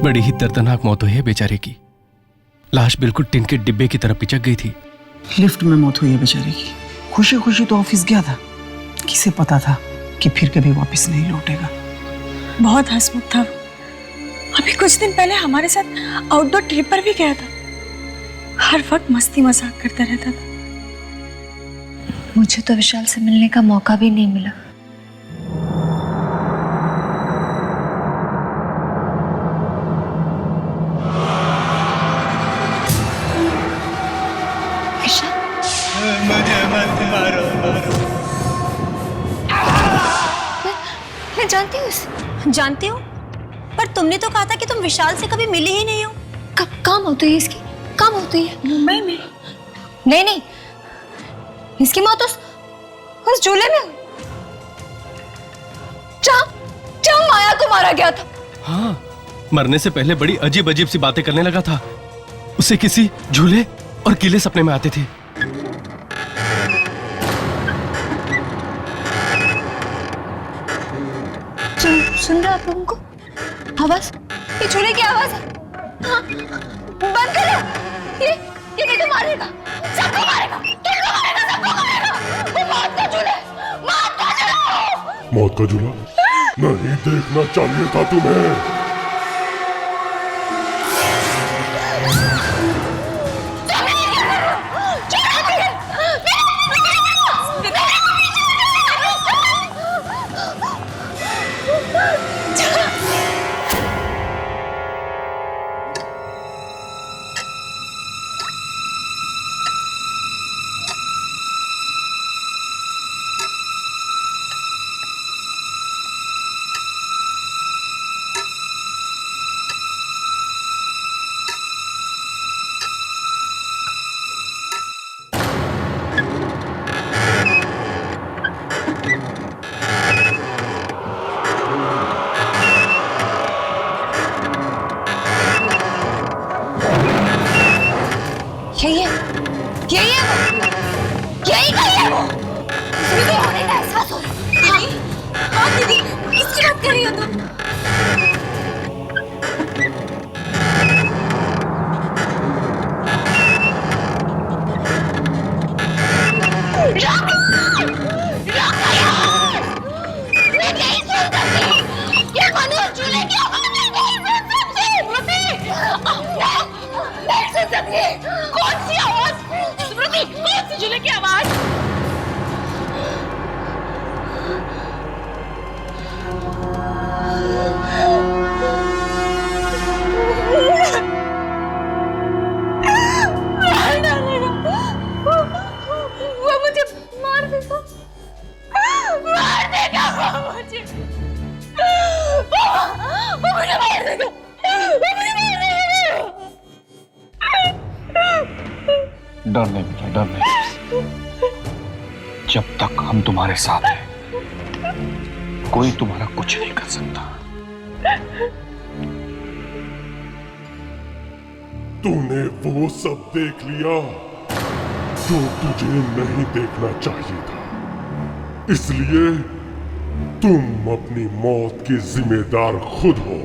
बड़ी ही दर्दनाक मौत हुई है बेचारे की। लाश बिल्कुल टिन के डिब्बे की तरह पिचक गई थी। लिफ्ट में मौत हुई है बेचारे की। खुशी खुशी तो ऑफिस गया था, किसे पता था कि फिर कभी वापस नहीं लौटेगा। बहुत हंसमुख था। अभी कुछ दिन पहले हमारे साथ आउटडोर ट्रिप पर भी गया था। हर वक्त मस्ती मजाक करता रहता था। मुझे तो विशाल से मिलने का मौका भी नहीं मिला। मुझे मत मारो। मैं जानती हूँ इसे। जानती हूँ, पर तुमने तो कहा था कि तुम विशाल से कभी मिली ही नहीं हो। कब काम होती है इसकी? काम होती है मुंबई में। नहीं नहीं, इसकी मौत उस झूले में हुई, जहाँ माया को मारा गया था। हाँ, मरने से पहले बड़ी अजीब अजीब सी बातें करने लगा था। उसे किसी झूले और किले सपने में आते थे। सुन रहे आप लोगों को आवाज? ये झूले की आवाज है। हाँ, बंद करो। ये नहीं तो मारेगा, सबको मारेगा, तुमको मारेगा, सबको मारेगा। वो मौत का झूला, मौत का झूला। मौत का झूला? नहीं देखना चाहिए था तुम्हें। हो तुम? कौन सी आवाज? स्मृति, कौन सी झूले की आवाज? वो मुझे मार देगा, मार देगा वो मुझे, वो मुझे मार देगा, वो मुझे मार देगा। डर नहीं बेटा, डर नहीं। जब तक हम तुम्हारे साथ हैं कोई तुम्हारा कुछ नहीं कर सकता। तूने वो सब देख लिया जो तुझे नहीं देखना चाहिए था, इसलिए तुम अपनी मौत की जिम्मेदार खुद हो।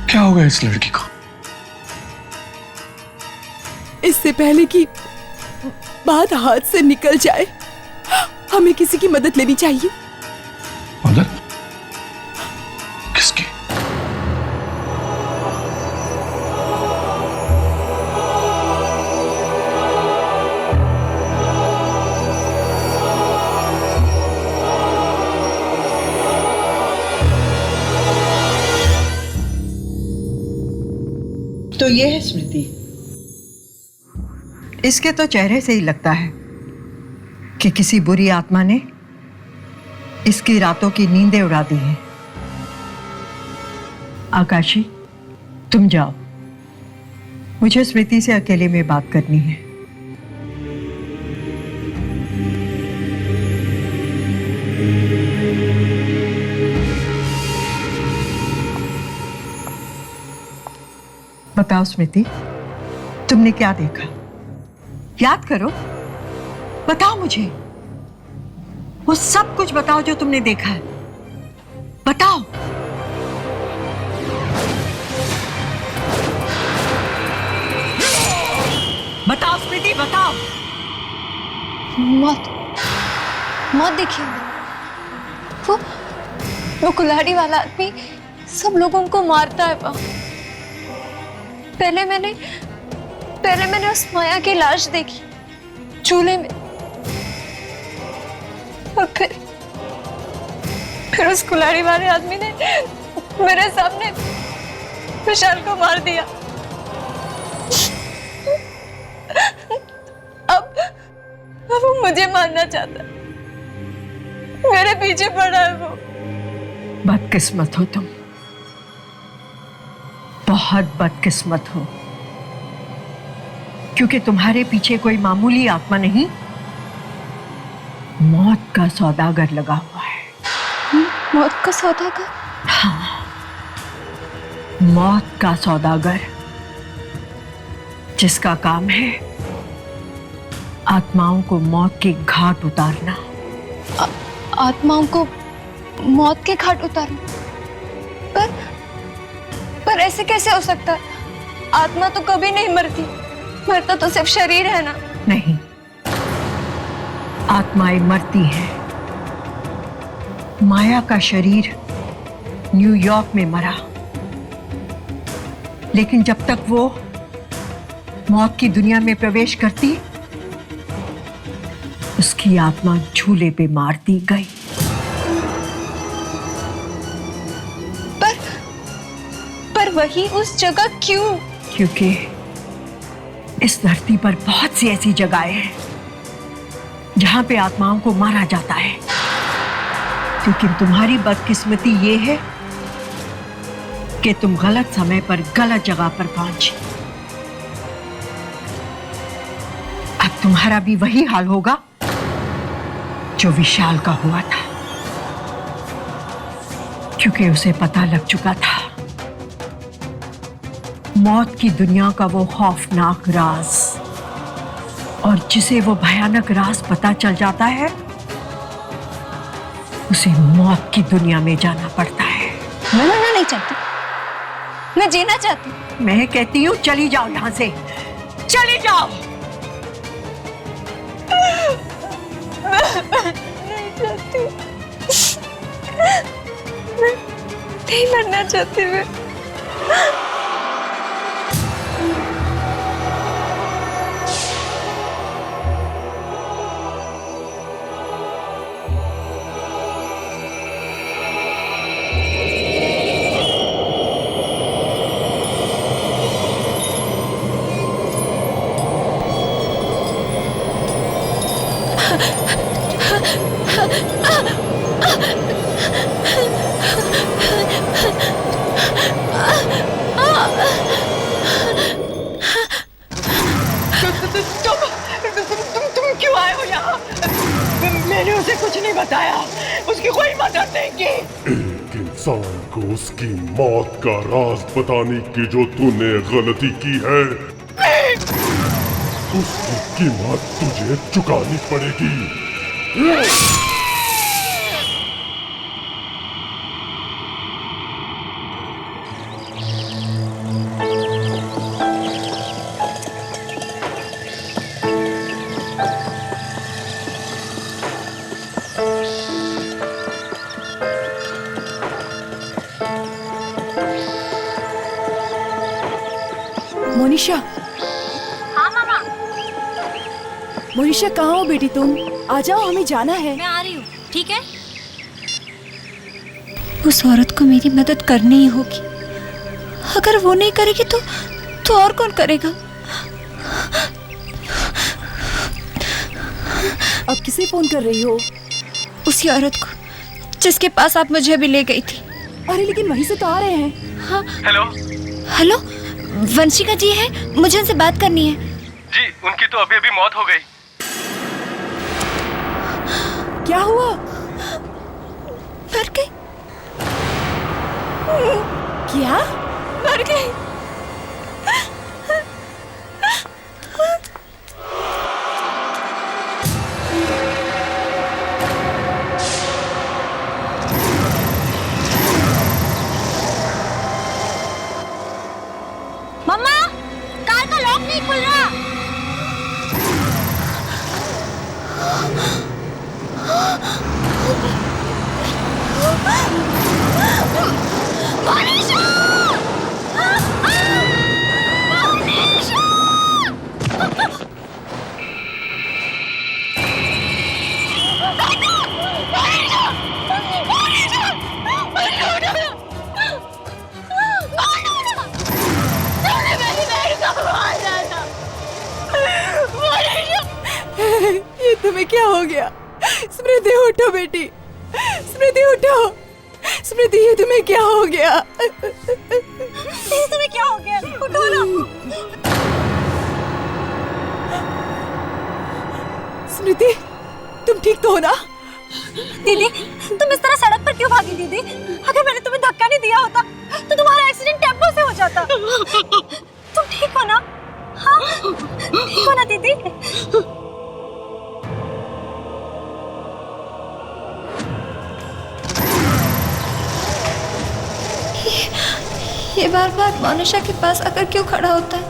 क्या होगा इस लड़की को? इससे पहले कि बात हाथ से निकल जाए, हमें किसी की मदद लेनी चाहिए। मदद? किसकी? तो ये है स्मृति। इसके तो चेहरे से ही लगता है कि किसी बुरी आत्मा ने इसकी रातों की नींदें उड़ा दी हैं। आकाशी, तुम जाओ, मुझे स्मृति से अकेले में बात करनी है। बताओ स्मृति, तुमने क्या देखा? याद करो, बताओ मुझे, वो सब कुछ बताओ जो तुमने देखा है। बताओ। बताओ स्मृति, बताओ। मौत, मौत देखिए, वो कुल्हाड़ी वाला आदमी सब लोगों को मारता है। पहले मैंने उस माया की लाश देखी चूल्हे में, और फिर उस कुल्हाड़ी वाले आदमी ने मेरे सामने विशाल को मार दिया। अब वो मुझे मारना चाहता है, मेरे पीछे पड़ा है वो। बदकिस्मत हो तुम, बहुत बदकिस्मत हो, क्योंकि तुम्हारे पीछे कोई मामूली आत्मा नहीं, मौत का सौदागर लगा हुआ है। मौत का सौदागर? हाँ, मौत का सौदागर, जिसका काम है आत्माओं को मौत के घाट उतारना। आत्माओं को मौत के घाट उतारना? पर ऐसे कैसे हो सकता है? आत्मा तो कभी नहीं मरती, मरता तो सिर्फ शरीर है ना। नहीं, आत्माएं मरती हैं। माया का शरीर न्यूयॉर्क में मरा, लेकिन जब तक वो मौत की दुनिया में प्रवेश करती, उसकी आत्मा झूले पे मार दी गई। पर वही उस जगह क्यों? क्योंकि इस धरती पर बहुत सी ऐसी जगहें हैं जहां पे आत्माओं को मारा जाता है, लेकिन तुम्हारी बदकिस्मती ये है कि तुम गलत समय पर गलत जगह पर पहुंची। अब तुम्हारा भी वही हाल होगा जो विशाल का हुआ था, क्योंकि उसे पता लग चुका था मौत की दुनिया का वो खौफनाक राज, और जिसे वो भयानक राज पता चल जाता है उसे मौत की दुनिया में जाना पड़ता है। मैं मरना नहीं चाहती, मैं जीना चाहती हूँ। मैं कहती हूँ चली जाओ यहाँ से, चली जाओ। नहीं चाहती, मैं नहीं मरना चाहती। मैं तुम क्यों आए हो यहाँ? मैंने उसे कुछ नहीं बताया, उसकी कोई मदद नहीं की। एक इंसान को उसकी मौत का राज बताने की जो तूने गलती की है, उसकी कीमत तुझे चुकानी पड़ेगी। मोनिशा, हाँ मामा। मोनिशा कहाँ हो बेटी तुम? आ जाओ, हमें जाना है। मैं आ रही हूँ, ठीक है? उस औरत को मेरी मदद करनी ही होगी। अगर वो नहीं करेगी तो और कौन करेगा? अब किसे फोन कर रही हो? उसी औरत को जिसके पास आप मुझे भी ले गई थी। अरे लेकिन वहीं से तो आ रहे हैं। हाँ। हेलो हेलो, वंशिका जी है, मुझे उनसे बात करनी है। जी, उनकी तो अभी अभी मौत हो गई। क्या हुआ? मर गई। क्या? मर गई। मम्मा, कार का लॉक नहीं खुल रहा। मनीषा! ये तुम्हें क्या हो गया? स्मृति उठो बेटी, स्मृति उठो। स्मृति ये तुम्हें क्या हो गया? तुम्हें क्या हो गया? उठो ना। स्मृति, तुम ठीक तो हो ना? दीदी, तुम इस तरह सड़क पर क्यों भागी दीदी? अगर मैंने तुम्हें धक्का नहीं दिया होता तो तुम्हारा एक्सीडेंट टेम्पो से हो जाता। तुम ठीक हो ना? हाँ, ठीक हो ना दीदी? ये बार बार मोनिशा के पास आकर क्यों खड़ा होता है?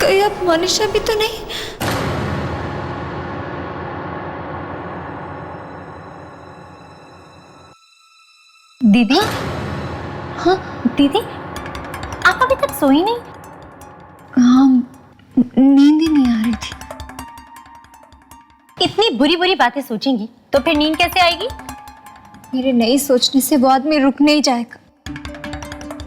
कहीं अब मोनिशा भी तो नहीं? दीदी? हाँ दीदी, आप अभी तक सोई नहीं? हाँ, नींद ही नहीं आ रही थी। इतनी बुरी बुरी बातें सोचेंगी तो फिर नींद कैसे आएगी? मेरे नहीं सोचने से वो आदमी रुक नहीं जाएगा।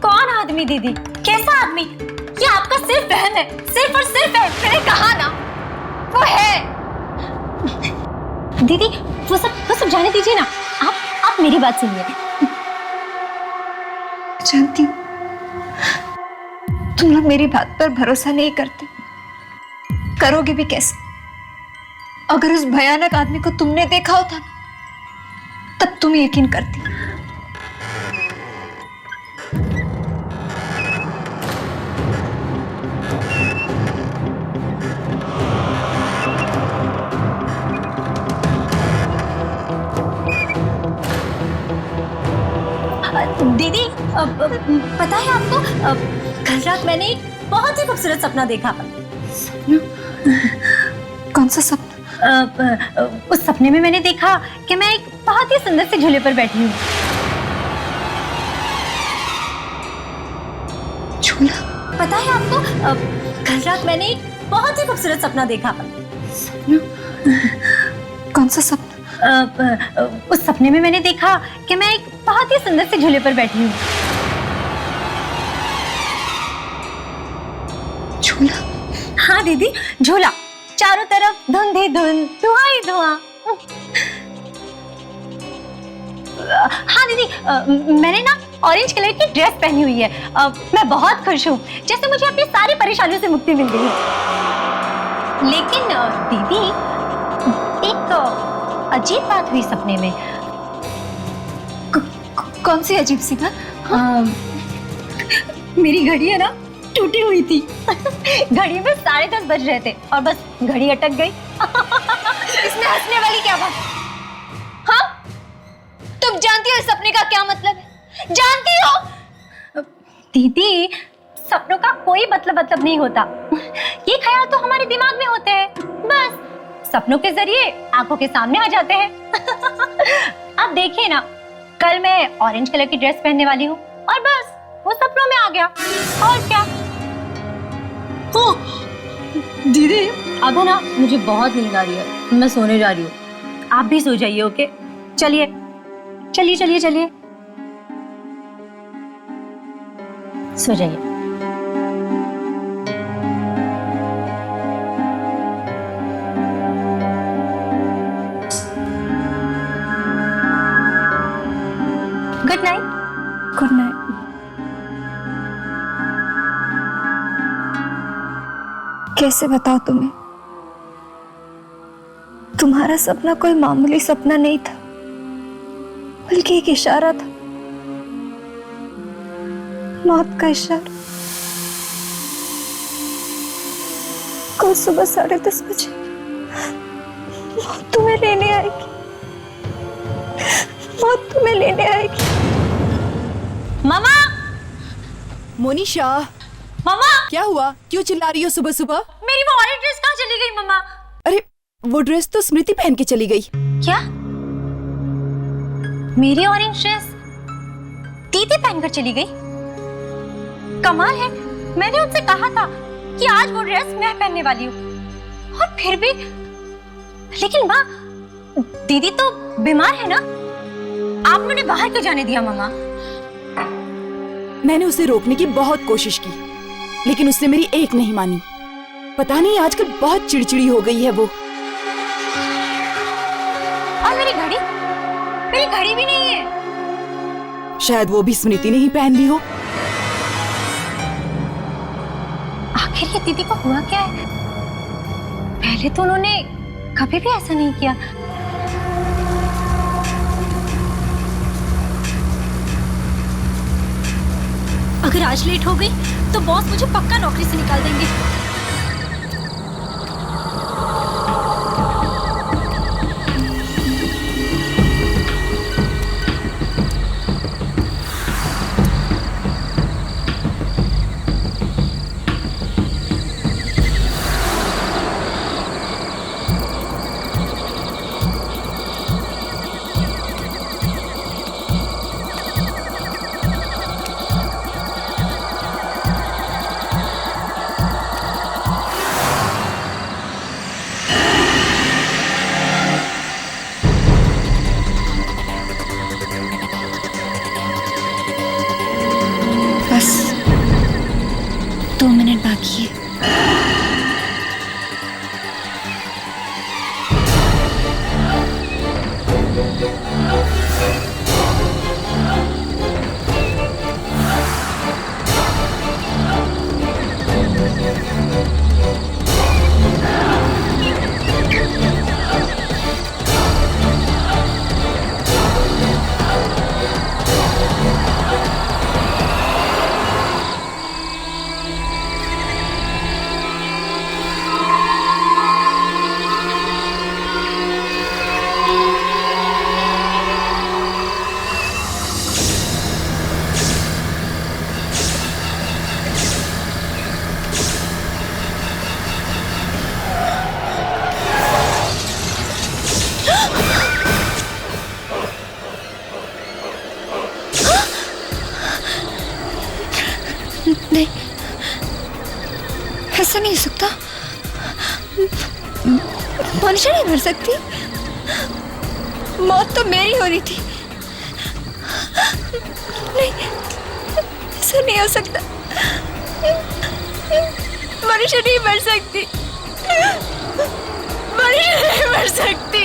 कौन आदमी दीदी? कैसा आदमी? ये आपका सिर्फ बहन है, सिर्फ और सिर्फ है। मैंने कहा ना, वो है। दीदी वो सब जाने दीजिए ना। आप मेरी बात सुनिए। जानती हूँ तुम लोग मेरी बात पर भरोसा नहीं करते। करोगे भी कैसे? अगर उस भयानक आदमी को तुमने देखा होता ना, तब तुम यकीन करती। दीदी, पता है आपको, कल रात मैंने एक बहुत ही खूबसूरत सपना देखा। कौन सा सपना? उस सपने में मैंने देखा कि मैं एक बहुत ही सुंदर से झूले पर बैठी हूँ। झूला? पता है आपको, कल रात मैंने एक बहुत ही खूबसूरत सपना देखा। कौन सा सपना? उस सपने में मैंने देखा कि मैं एक बहुत ही सुंदर से झूले पर बैठी हूँ। झूला? हाँ दीदी, झूला। चारों तरफ धुंध ही धुंध, धुआं ही धुआं। हाँ दीदी, मैंने ना ऑरेंज कलर की ड्रेस पहनी हुई है। मैं बहुत खुश हूँ, जैसे मुझे अपनी सारी परेशानियों से मुक्ति मिल गई है। लेकिन दीदी, एक अजीब बात हुई सपने में। कौन सी अजीब सी बात? मेरी घड़ी है ना, टूटी हुई थी। घड़ी में 10:30 बज रहे थे और बस घड़ी अटक गई। इसमें हंसने वाली क्या बात? हाँ, तुम जानती हो इस सपने का क्या मतलब है? जानती हो? दीदी, सपनों का कोई मतलब नहीं होता। ये ख्याल तो हमारे दिमाग में होते हैं, बस सपनों के जरिए आंखों के सामने आ जाते हैं। अब देखिए ना, कल मैं ऑरेंज कलर की ड्रेस पहनने वाली हूँ और बस वो सपनों में आ गया। और क्या? दीदी, अब है ना, मुझे बहुत नींद आ रही है, मैं सोने जा रही हूँ। आप भी सो जाइए, ओके? चलिए चलिए चलिए चलिए, सो जाइए। Good night. Good night. कैसे बताओ तुम्हें? तुम्हारा सपना कोई मामूली सपना नहीं था, बल्कि एक इशारा था, मौत का इशारा। कल सुबह 10:30 बजे मौत तुम्हें लेने आएगी। मौत तुम्हें लेने आएगी। मामा! मोनिशा, मामा! क्या हुआ? क्यों चिल्ला रही हो सुबह सुबह? मेरी वो ऑरेंज ड्रेस कहाँ चली गई मामा? अरे, वो ड्रेस तो स्मृति पहन के चली गई। क्या? मेरी ऑरेंज ड्रेस दीदी पहनकर चली गई? कमाल है, मैंने उनसे कहा था कि आज वो ड्रेस मैं पहनने वाली हूँ, और फिर भी। लेकिन माँ, दीदी तो बीमार है ना, आपने उन्हें बाहर क्यों जाने दिया मामा? मैंने उसे रोकने की बहुत कोशिश की, लेकिन उसने मेरी एक नहीं मानी। पता नहीं आजकल बहुत चिड़चिड़ी हो गई है वो। और मेरी घड़ी भी नहीं है। शायद वो भी स्मृति ने ही पहन ली हो। आखिर ये दीदी को हुआ क्या है? पहले तो उन्होंने कभी भी ऐसा नहीं किया। अगर आज लेट हो गई तो बॉस मुझे पक्का नौकरी से निकाल देंगे। सकता, मनीषा नहीं मर सकती। मौत तो मेरी हो रही थी। नहीं, ऐसा नहीं हो सकता। मनीषा नहीं मर सकती। मनीषा नहीं मर सकती।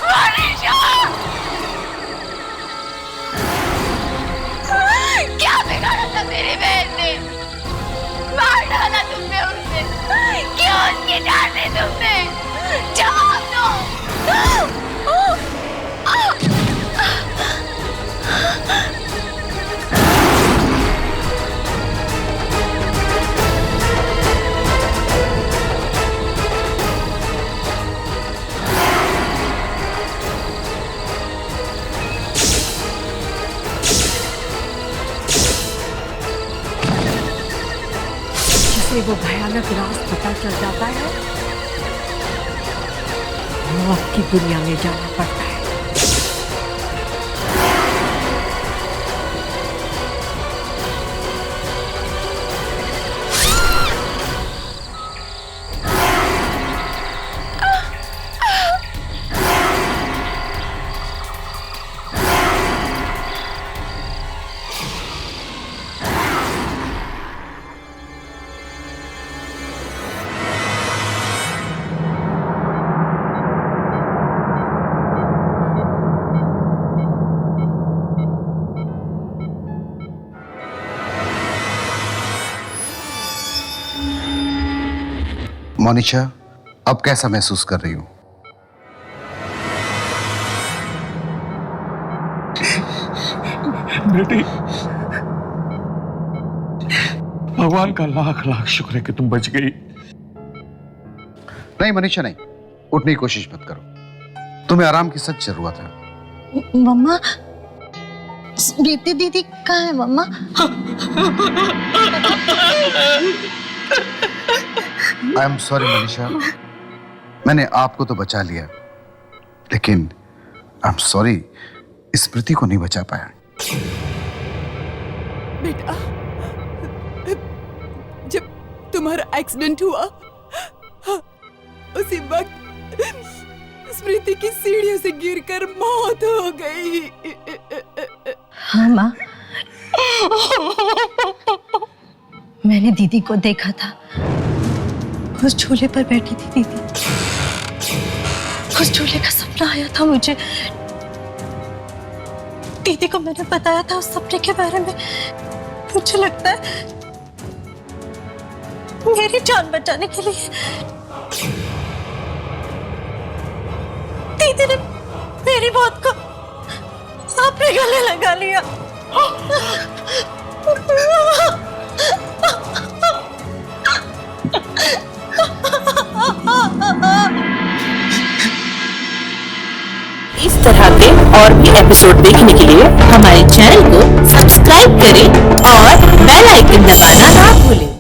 मनीषा! क्या बिगाड़ा था मेरी बहन ने? मार डाला तुमने उसे। क्यों उसकी जान दी तुमने? जवाब दो। जिसे वो भयानक राज पता चल जाता है, मौत की दुनिया में जाना पड़ता है। मोनिशा, अब कैसा महसूस कर रही हूं? बेटी, भगवान का लाख लाख शुक्र है कि तुम बच गई। नहीं मनीषा, नहीं, उठने की कोशिश मत करो। तुम्हें आराम की सख्त जरूरत है। मम्मा, स्मृति दीदी कहाँ है मम्मा? आई एम सॉरी मनीषा, मैंने आपको तो बचा लिया, लेकिन आई एम सॉरी, स्मृति को नहीं बचा पाया। बेटा, जब तुम्हारा एक्सीडेंट हुआ, उसी वक्त स्मृति की सीढ़ियों से गिरकर मौत हो गई। हाँ माँ, मैंने दीदी को देखा था, उस झूले पर बैठी थी दीदी। उस झूले का सपना आया था मुझे। दीदी को मैंने बताया था उस सपने के बारे में। मुझे लगता है मेरी जान बचाने के लिए दीदी ने मेरी मौत को अपने गले लगा लिया। इस तरह के और भी एपिसोड देखने के लिए हमारे चैनल को सब्सक्राइब करें और बेल आइकन दबाना ना भूलें।